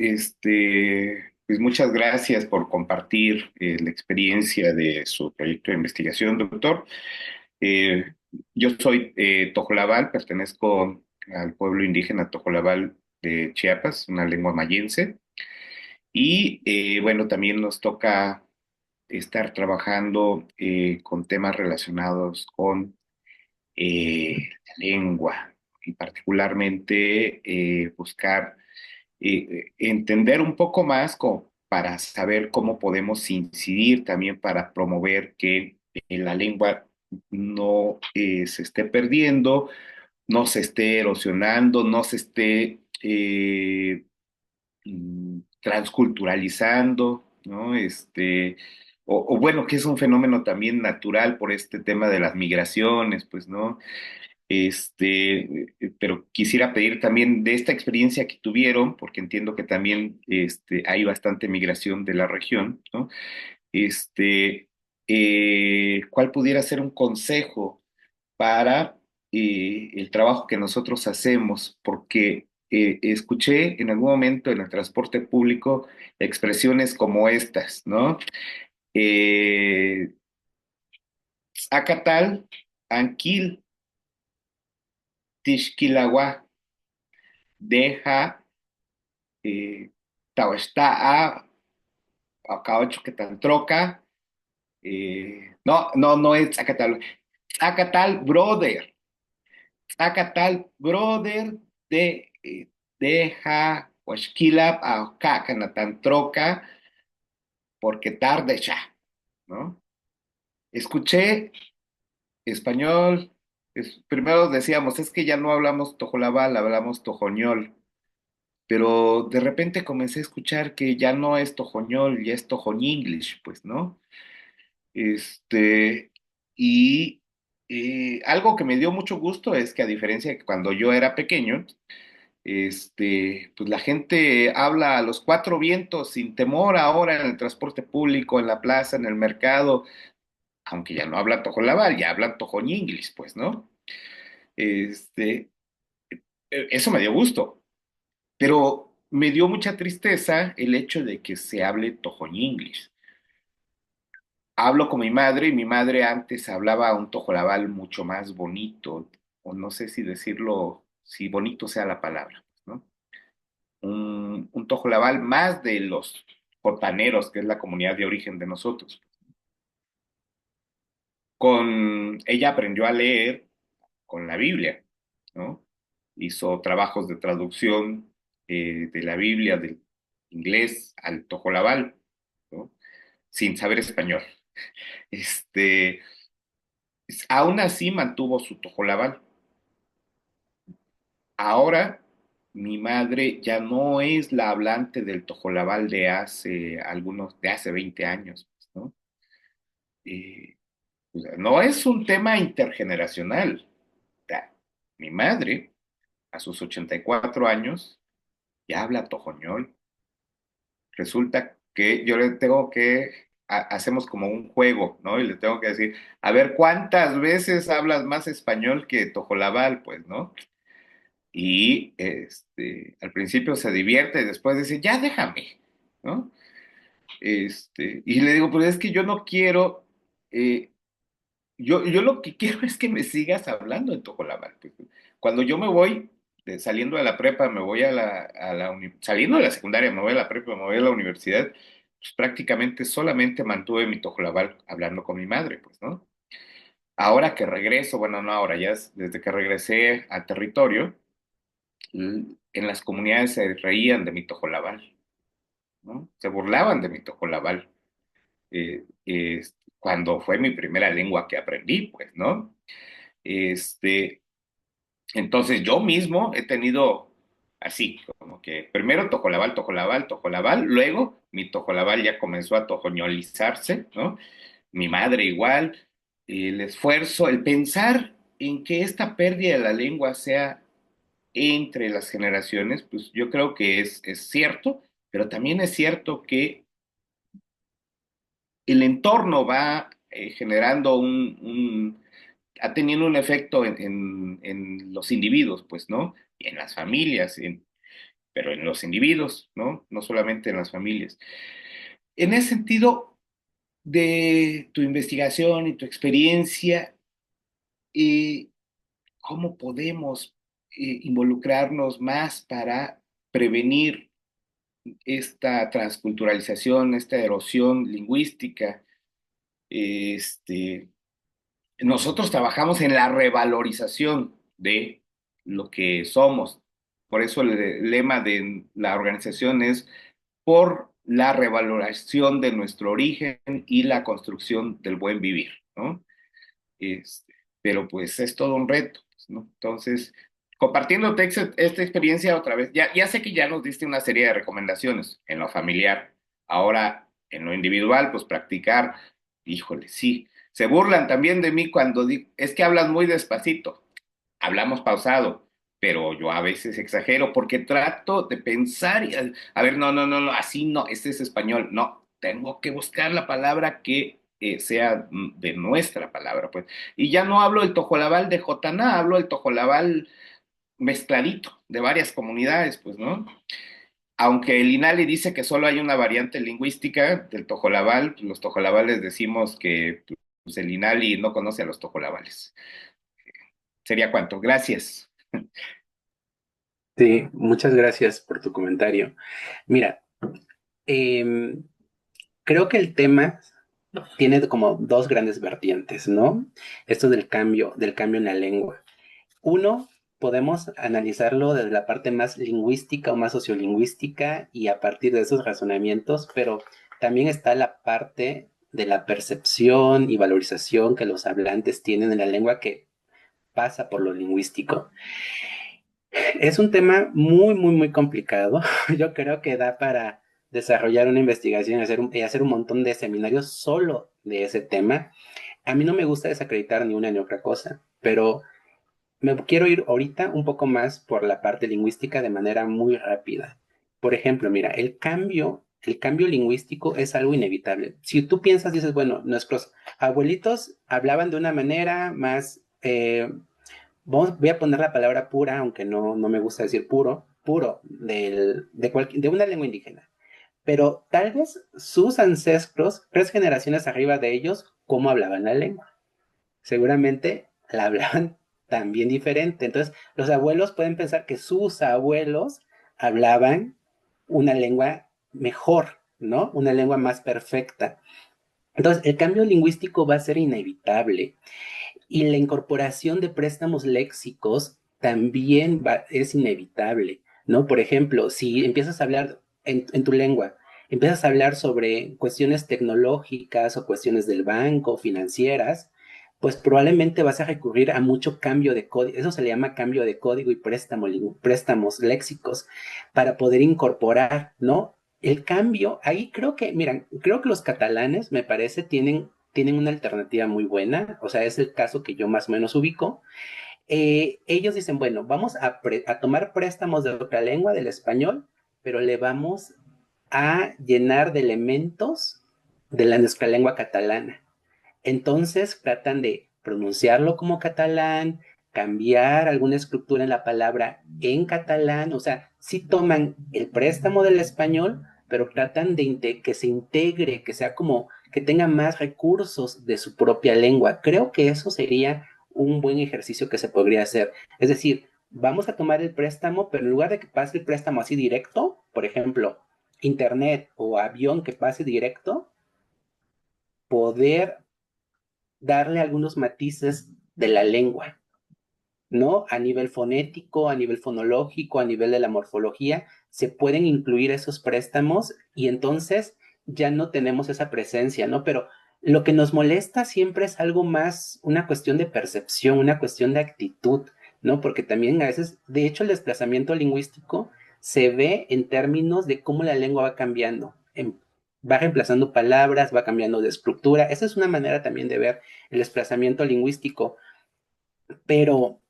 Pues muchas gracias por compartir la experiencia de su proyecto de investigación, doctor. Eh, yo soy tojolabal, pertenezco al pueblo indígena tojolabal de Chiapas, una lengua mayense, y bueno, también nos toca estar trabajando con temas relacionados con la lengua y particularmente buscar entender un poco más para saber cómo podemos incidir también para promover que la lengua no se esté perdiendo, no se esté erosionando, no se esté transculturalizando, ¿no? O bueno, que es un fenómeno también natural por este tema de las migraciones, pues, ¿no? Pero quisiera pedir también de esta experiencia que tuvieron, porque entiendo que también hay bastante migración de la región, ¿no? ¿Cuál pudiera ser un consejo para el trabajo que nosotros hacemos? Porque escuché en algún momento en el transporte público expresiones como estas, ¿no? Eh, Acatal, Anquil, Tishquilahuá, deja, Tauestaa, Acaocho que tan troca, no es Acatal, Acatal brother, Acatal brother de deja Huachquila a Cacanatan troca, porque tarde ya, ¿no? Escuché español, primero decíamos, es que ya no hablamos tojolabal, hablamos tojoñol. Pero de repente comencé a escuchar que ya no es tojoñol, ya es tojoñinglish, pues, ¿no? Este, y algo que me dio mucho gusto es que a diferencia de cuando yo era pequeño, pues la gente habla a los cuatro vientos sin temor ahora en el transporte público, en la plaza, en el mercado, aunque ya no hablan tojolabal, ya hablan tojoñinglish, pues, ¿no? Este, Eso me dio gusto. Pero me dio mucha tristeza el hecho de que se hable tojoñinglish. Hablo con mi madre y mi madre antes hablaba un tojolabal mucho más bonito, o no sé si decirlo, si bonito sea la palabra, ¿no? Un tojolabal más de los jotaneros, que es la comunidad de origen de nosotros. Ella aprendió a leer con la Biblia, ¿no? Hizo trabajos de traducción de la Biblia del inglés al tojolabal, ¿no? Sin saber español. Este, Aún así mantuvo su tojolabal. Ahora mi madre ya no es la hablante del tojolabal de hace 20 años, ¿no? Eh, o sea, no es un tema intergeneracional. O sea, mi madre, a sus 84 años, ya habla tojoñol. Resulta que yo le tengo hacemos como un juego, ¿no? Y le tengo que decir, a ver, ¿cuántas veces hablas más español que tojolabal? Pues, ¿no? Y al principio se divierte y después dice, ya déjame, ¿no? Y le digo, pues es que yo no quiero, yo lo que quiero es que me sigas hablando en tojolabal. Pues. Cuando yo me voy, saliendo de la prepa, me voy saliendo de la secundaria, me voy a la prepa, me voy a la universidad, pues, prácticamente solamente mantuve mi tojolabal hablando con mi madre, pues, ¿no? Ahora que regreso, bueno, no ahora, desde que regresé al territorio, en las comunidades se reían de mi tojolabal, ¿no? Se burlaban de mi tojolabal, cuando fue mi primera lengua que aprendí, pues, ¿no? Este, entonces yo mismo he tenido así, como que primero tojolabal, tojolabal, tojolabal, luego mi tojolabal ya comenzó a tojoñolizarse, ¿no? Mi madre igual, el esfuerzo, el pensar en que esta pérdida de la lengua sea entre las generaciones, pues yo creo que es cierto, pero también es cierto que el entorno va generando ha tenido un efecto en los individuos, pues, ¿no? Y en las familias, pero en los individuos, ¿no? No solamente en las familias. En ese sentido, de tu investigación y tu experiencia, eh, ¿cómo podemos involucrarnos más para prevenir esta transculturalización, esta erosión lingüística? Este, Nosotros trabajamos en la revalorización de lo que somos. Por eso el lema de la organización es por la revaloración de nuestro origen y la construcción del buen vivir, ¿no? Este, pero pues es todo un reto, pues, ¿no? Entonces, compartiéndote esta experiencia otra vez, ya sé que ya nos diste una serie de recomendaciones en lo familiar, ahora en lo individual, pues practicar, híjole, sí, se burlan también de mí cuando digo, es que hablas muy despacito, hablamos pausado, pero yo a veces exagero porque trato de pensar y, a ver, no, así no, este es español, no, tengo que buscar la palabra que sea de nuestra palabra, pues. Y ya no hablo del tojolabal de Jotaná, hablo del tojolabal mezcladito de varias comunidades, pues, ¿no? Aunque el INALI dice que solo hay una variante lingüística del tojolabal, pues, los tojolabales decimos que pues, el INALI no conoce a los tojolabales. ¿Sería cuánto? Gracias. Sí, muchas gracias por tu comentario. Mira, em, creo que el tema tiene como dos grandes vertientes, ¿no? Esto del cambio en la lengua. Uno, podemos analizarlo desde la parte más lingüística o más sociolingüística y a partir de esos razonamientos, pero también está la parte de la percepción y valorización que los hablantes tienen en la lengua que pasa por lo lingüístico. Es un tema muy complicado. Yo creo que da para desarrollar una investigación y hacer un montón de seminarios solo de ese tema. A mí no me gusta desacreditar ni una ni otra cosa, pero me quiero ir ahorita un poco más por la parte lingüística de manera muy rápida. Por ejemplo, mira, el cambio lingüístico es algo inevitable. Si tú piensas, dices, bueno, nuestros abuelitos hablaban de una manera más, voy a poner la palabra pura, aunque no me gusta decir puro, de una lengua indígena. Pero tal vez sus ancestros, 3 generaciones arriba de ellos, ¿cómo hablaban la lengua? Seguramente la hablaban también diferente. Entonces, los abuelos pueden pensar que sus abuelos hablaban una lengua mejor, ¿no? Una lengua más perfecta. Entonces, el cambio lingüístico va a ser inevitable y la incorporación de préstamos léxicos también es inevitable, ¿no? Por ejemplo, si empiezas a hablar en tu lengua, empiezas a hablar sobre cuestiones tecnológicas o cuestiones del banco, financieras, pues probablemente vas a recurrir a mucho cambio de código, eso se le llama cambio de código y préstamos léxicos para poder incorporar, ¿no? El cambio, ahí creo que los catalanes, me parece, tienen una alternativa muy buena, o sea, es el caso que yo más o menos ubico. Ellos dicen, bueno, vamos a tomar préstamos de otra lengua, del español, pero le vamos a llenar de elementos de nuestra lengua catalana. Entonces tratan de pronunciarlo como catalán, cambiar alguna estructura en la palabra en catalán, o sea, sí toman el préstamo del español, pero tratan de que se integre, que sea como que tenga más recursos de su propia lengua. Creo que eso sería un buen ejercicio que se podría hacer. Es decir, vamos a tomar el préstamo, pero en lugar de que pase el préstamo así directo, por ejemplo, internet o avión que pase directo, poder darle algunos matices de la lengua, ¿no? A nivel fonético, a nivel fonológico, a nivel de la morfología, se pueden incluir esos préstamos y entonces ya no tenemos esa presencia, ¿no? Pero lo que nos molesta siempre es algo más, una cuestión de percepción, una cuestión de actitud, ¿no? Porque también a veces, de hecho, el desplazamiento lingüístico se ve en términos de cómo la lengua va cambiando. Va reemplazando palabras, va cambiando de estructura. Esa es una manera también de ver el desplazamiento lingüístico. Pero,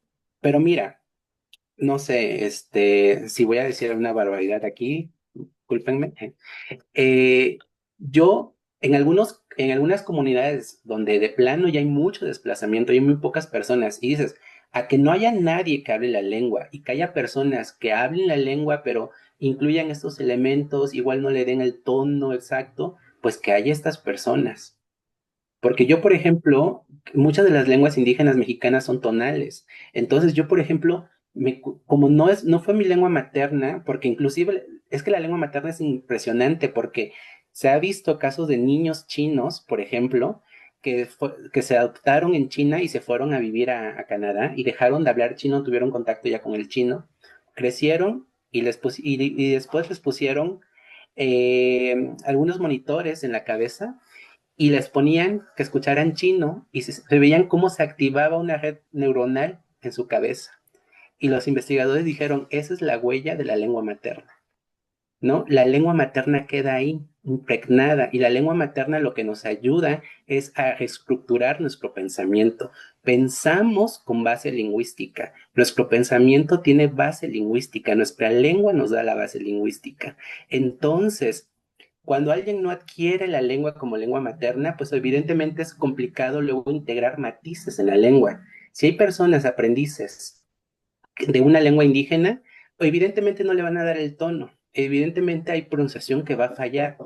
pero mira, no sé, si voy a decir una barbaridad aquí, discúlpenme. Eh, yo, en algunas comunidades donde de plano ya hay mucho desplazamiento, hay muy pocas personas, y dices, a que no haya nadie que hable la lengua y que haya personas que hablen la lengua, pero incluyan estos elementos, igual no le den el tono exacto, pues que haya estas personas. Porque yo, por ejemplo, muchas de las lenguas indígenas mexicanas son tonales. Entonces, yo, por ejemplo, como no fue mi lengua materna, porque inclusive es que la lengua materna es impresionante, porque se ha visto casos de niños chinos, por ejemplo, que se adoptaron en China y se fueron a vivir a Canadá y dejaron de hablar chino, tuvieron contacto ya con el chino, crecieron y después les pusieron algunos monitores en la cabeza y les ponían que escucharan chino y se veían cómo se activaba una red neuronal en su cabeza. Y los investigadores dijeron, esa es la huella de la lengua materna, ¿no? La lengua materna queda ahí, impregnada, y la lengua materna lo que nos ayuda es a reestructurar nuestro pensamiento. Pensamos con base lingüística, nuestro pensamiento tiene base lingüística, nuestra lengua nos da la base lingüística. Entonces, cuando alguien no adquiere la lengua como lengua materna, pues evidentemente es complicado luego integrar matices en la lengua. Si hay personas aprendices de una lengua indígena, evidentemente no le van a dar el tono, evidentemente hay pronunciación que va a fallar,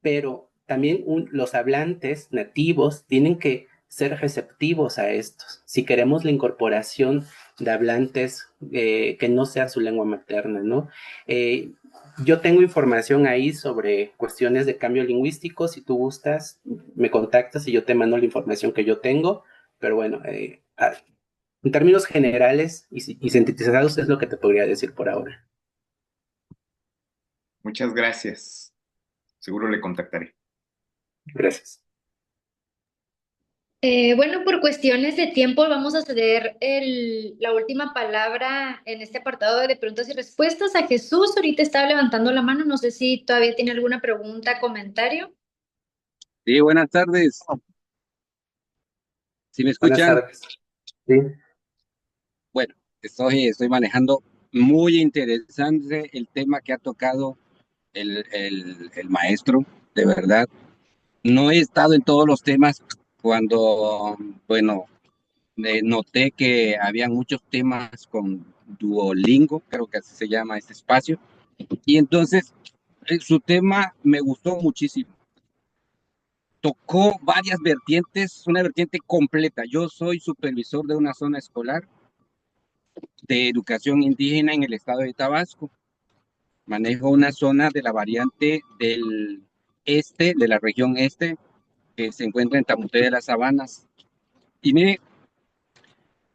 pero también los hablantes nativos tienen que ser receptivos a estos. Si queremos la incorporación de hablantes que no sea su lengua materna, ¿no? Yo tengo información ahí sobre cuestiones de cambio lingüístico. Si tú gustas, me contactas y yo te mando la información que yo tengo. Pero bueno, en términos generales y sintetizados es lo que te podría decir por ahora. Muchas gracias. Seguro le contactaré. Gracias. Bueno, por cuestiones de tiempo vamos a ceder la última palabra en este apartado de preguntas y respuestas a Jesús. Ahorita estaba levantando la mano, no sé si todavía tiene alguna pregunta, comentario. Sí, buenas tardes. ¿Sí me Buenas escuchan? tardes. Sí. Bueno, estoy manejando. Muy interesante el tema que ha tocado el maestro, de verdad. No he estado en todos los temas cuando, bueno, noté que había muchos temas con Duolingo, creo que así se llama este espacio. Y entonces, su tema me gustó muchísimo. Tocó varias vertientes, una vertiente completa. Yo soy supervisor de una zona escolar de educación indígena en el estado de Tabasco. Manejo una zona de la variante del este, de la región este, que se encuentra en Tamuté de las Sabanas. Y mire,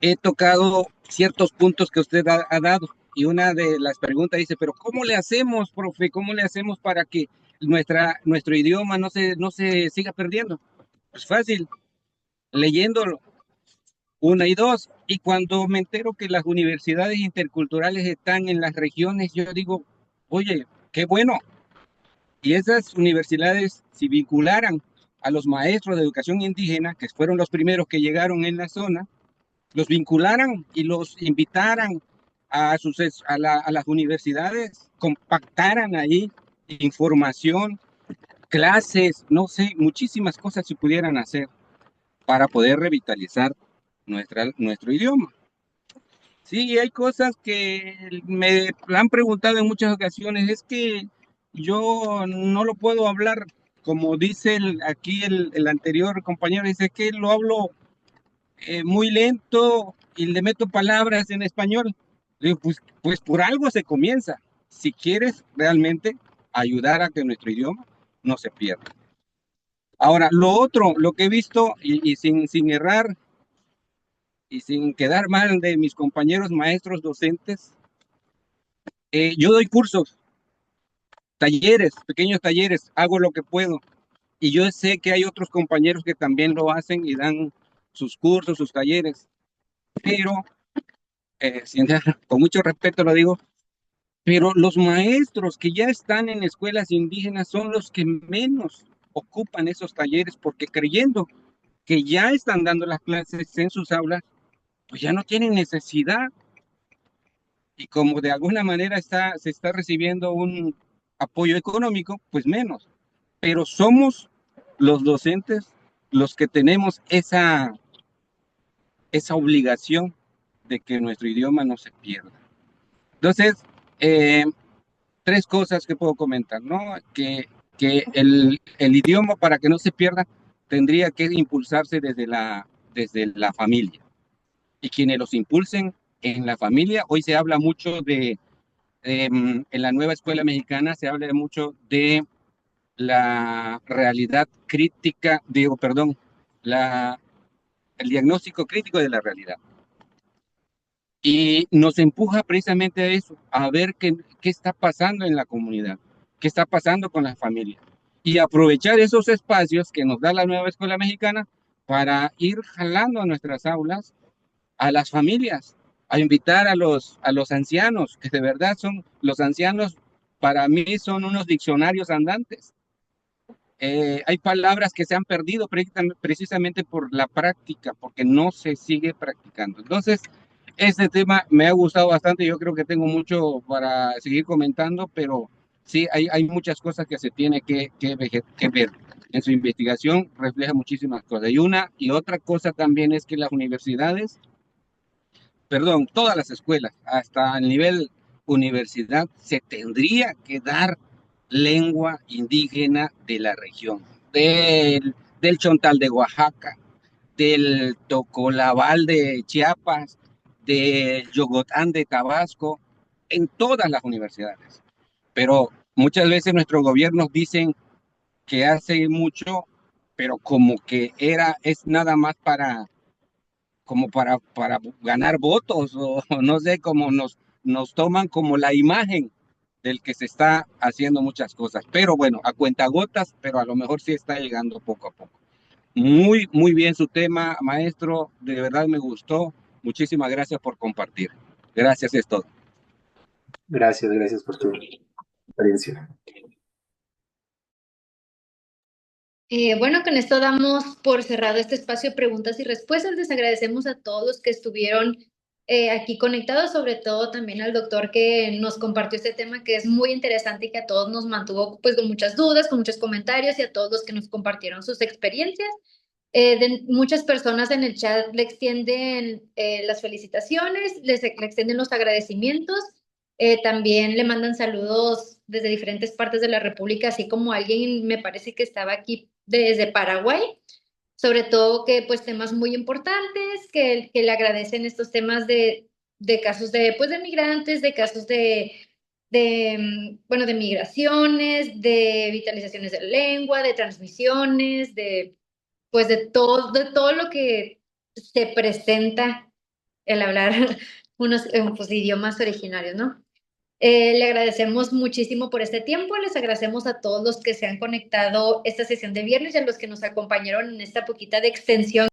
he tocado ciertos puntos que usted ha dado. Y una de las preguntas dice, pero ¿cómo le hacemos, profe? ¿Cómo le hacemos para que nuestro idioma no se siga perdiendo? Pues fácil, leyéndolo. Una y dos. Y cuando me entero que las universidades interculturales están en las regiones, yo digo, oye, qué bueno. Y esas universidades, si vincularan a los maestros de educación indígena, que fueron los primeros que llegaron en la zona, los vincularan y los invitaran a las universidades, compactaran ahí información, clases, no sé, muchísimas cosas se pudieran hacer para poder revitalizar nuestro idioma. Sí, hay cosas que me han preguntado en muchas ocasiones, es que yo no lo puedo hablar, como dice aquí el anterior compañero, dice que lo hablo muy lento y le meto palabras en español. Digo, pues por algo se comienza. Si quieres realmente ayudar a que nuestro idioma no se pierda. Ahora, lo otro, lo que he visto, y sin errar y sin quedar mal de mis compañeros maestros docentes, yo doy cursos, talleres, pequeños talleres, hago lo que puedo. Y yo sé que hay otros compañeros que también lo hacen y dan sus cursos, sus talleres. Pero, con mucho respeto lo digo, pero los maestros que ya están en escuelas indígenas son los que menos ocupan esos talleres porque creyendo que ya están dando las clases en sus aulas, pues ya no tienen necesidad. Y como de alguna manera se está recibiendo un apoyo económico, pues menos. Pero somos los docentes los que tenemos esa obligación de que nuestro idioma no se pierda. Entonces, tres cosas que puedo comentar, ¿no? Que el idioma, para que no se pierda, tendría que impulsarse desde la familia. Y quienes los impulsen en la familia, hoy se habla mucho en la nueva escuela mexicana se habla mucho de la realidad crítica, el diagnóstico crítico de la realidad. Y nos empuja precisamente a eso, a ver qué está pasando en la comunidad, qué está pasando con las familias. Y aprovechar esos espacios que nos da la nueva escuela mexicana para ir jalando a nuestras aulas a las familias, a invitar a los ancianos, que de verdad son los ancianos, para mí son unos diccionarios andantes. Hay palabras que se han perdido precisamente por la práctica, porque no se sigue practicando. Entonces, este tema me ha gustado bastante. Yo creo que tengo mucho para seguir comentando, pero sí, hay muchas cosas que se tiene que ver. En su investigación refleja muchísimas cosas. Y otra cosa también es que las universidades, todas las escuelas, hasta el nivel universidad, se tendría que dar lengua indígena de la región, del Chontal de Oaxaca, del Tocolabal de Chiapas, del Yogotán de Tabasco, en todas las universidades. Pero muchas veces nuestros gobiernos dicen que hace mucho, pero como que es nada más para ganar votos, o no sé, como nos toman como la imagen del que se está haciendo muchas cosas. Pero bueno, a cuentagotas, pero a lo mejor sí está llegando poco a poco. Muy, muy bien su tema, maestro, de verdad me gustó. Muchísimas gracias por compartir. Gracias, es todo. Gracias por tu experiencia. Bueno, con esto damos por cerrado este espacio de preguntas y respuestas. Les agradecemos a todos los que estuvieron aquí conectados, sobre todo también al doctor que nos compartió este tema que es muy interesante y que a todos nos mantuvo pues con muchas dudas, con muchos comentarios, y a todos los que nos compartieron sus experiencias. Muchas personas en el chat le extienden las felicitaciones, le extienden los agradecimientos. También le mandan saludos desde diferentes partes de la República, así como alguien me parece que estaba aquí desde Paraguay, sobre todo que pues temas muy importantes, que le agradecen estos temas de casos de migrantes, de casos de migraciones, de vitalizaciones de la lengua, de transmisiones, de todo lo que se presenta el hablar unos idiomas originarios, ¿no? Le agradecemos muchísimo por este tiempo, les agradecemos a todos los que se han conectado esta sesión de viernes y a los que nos acompañaron en esta poquita de extensión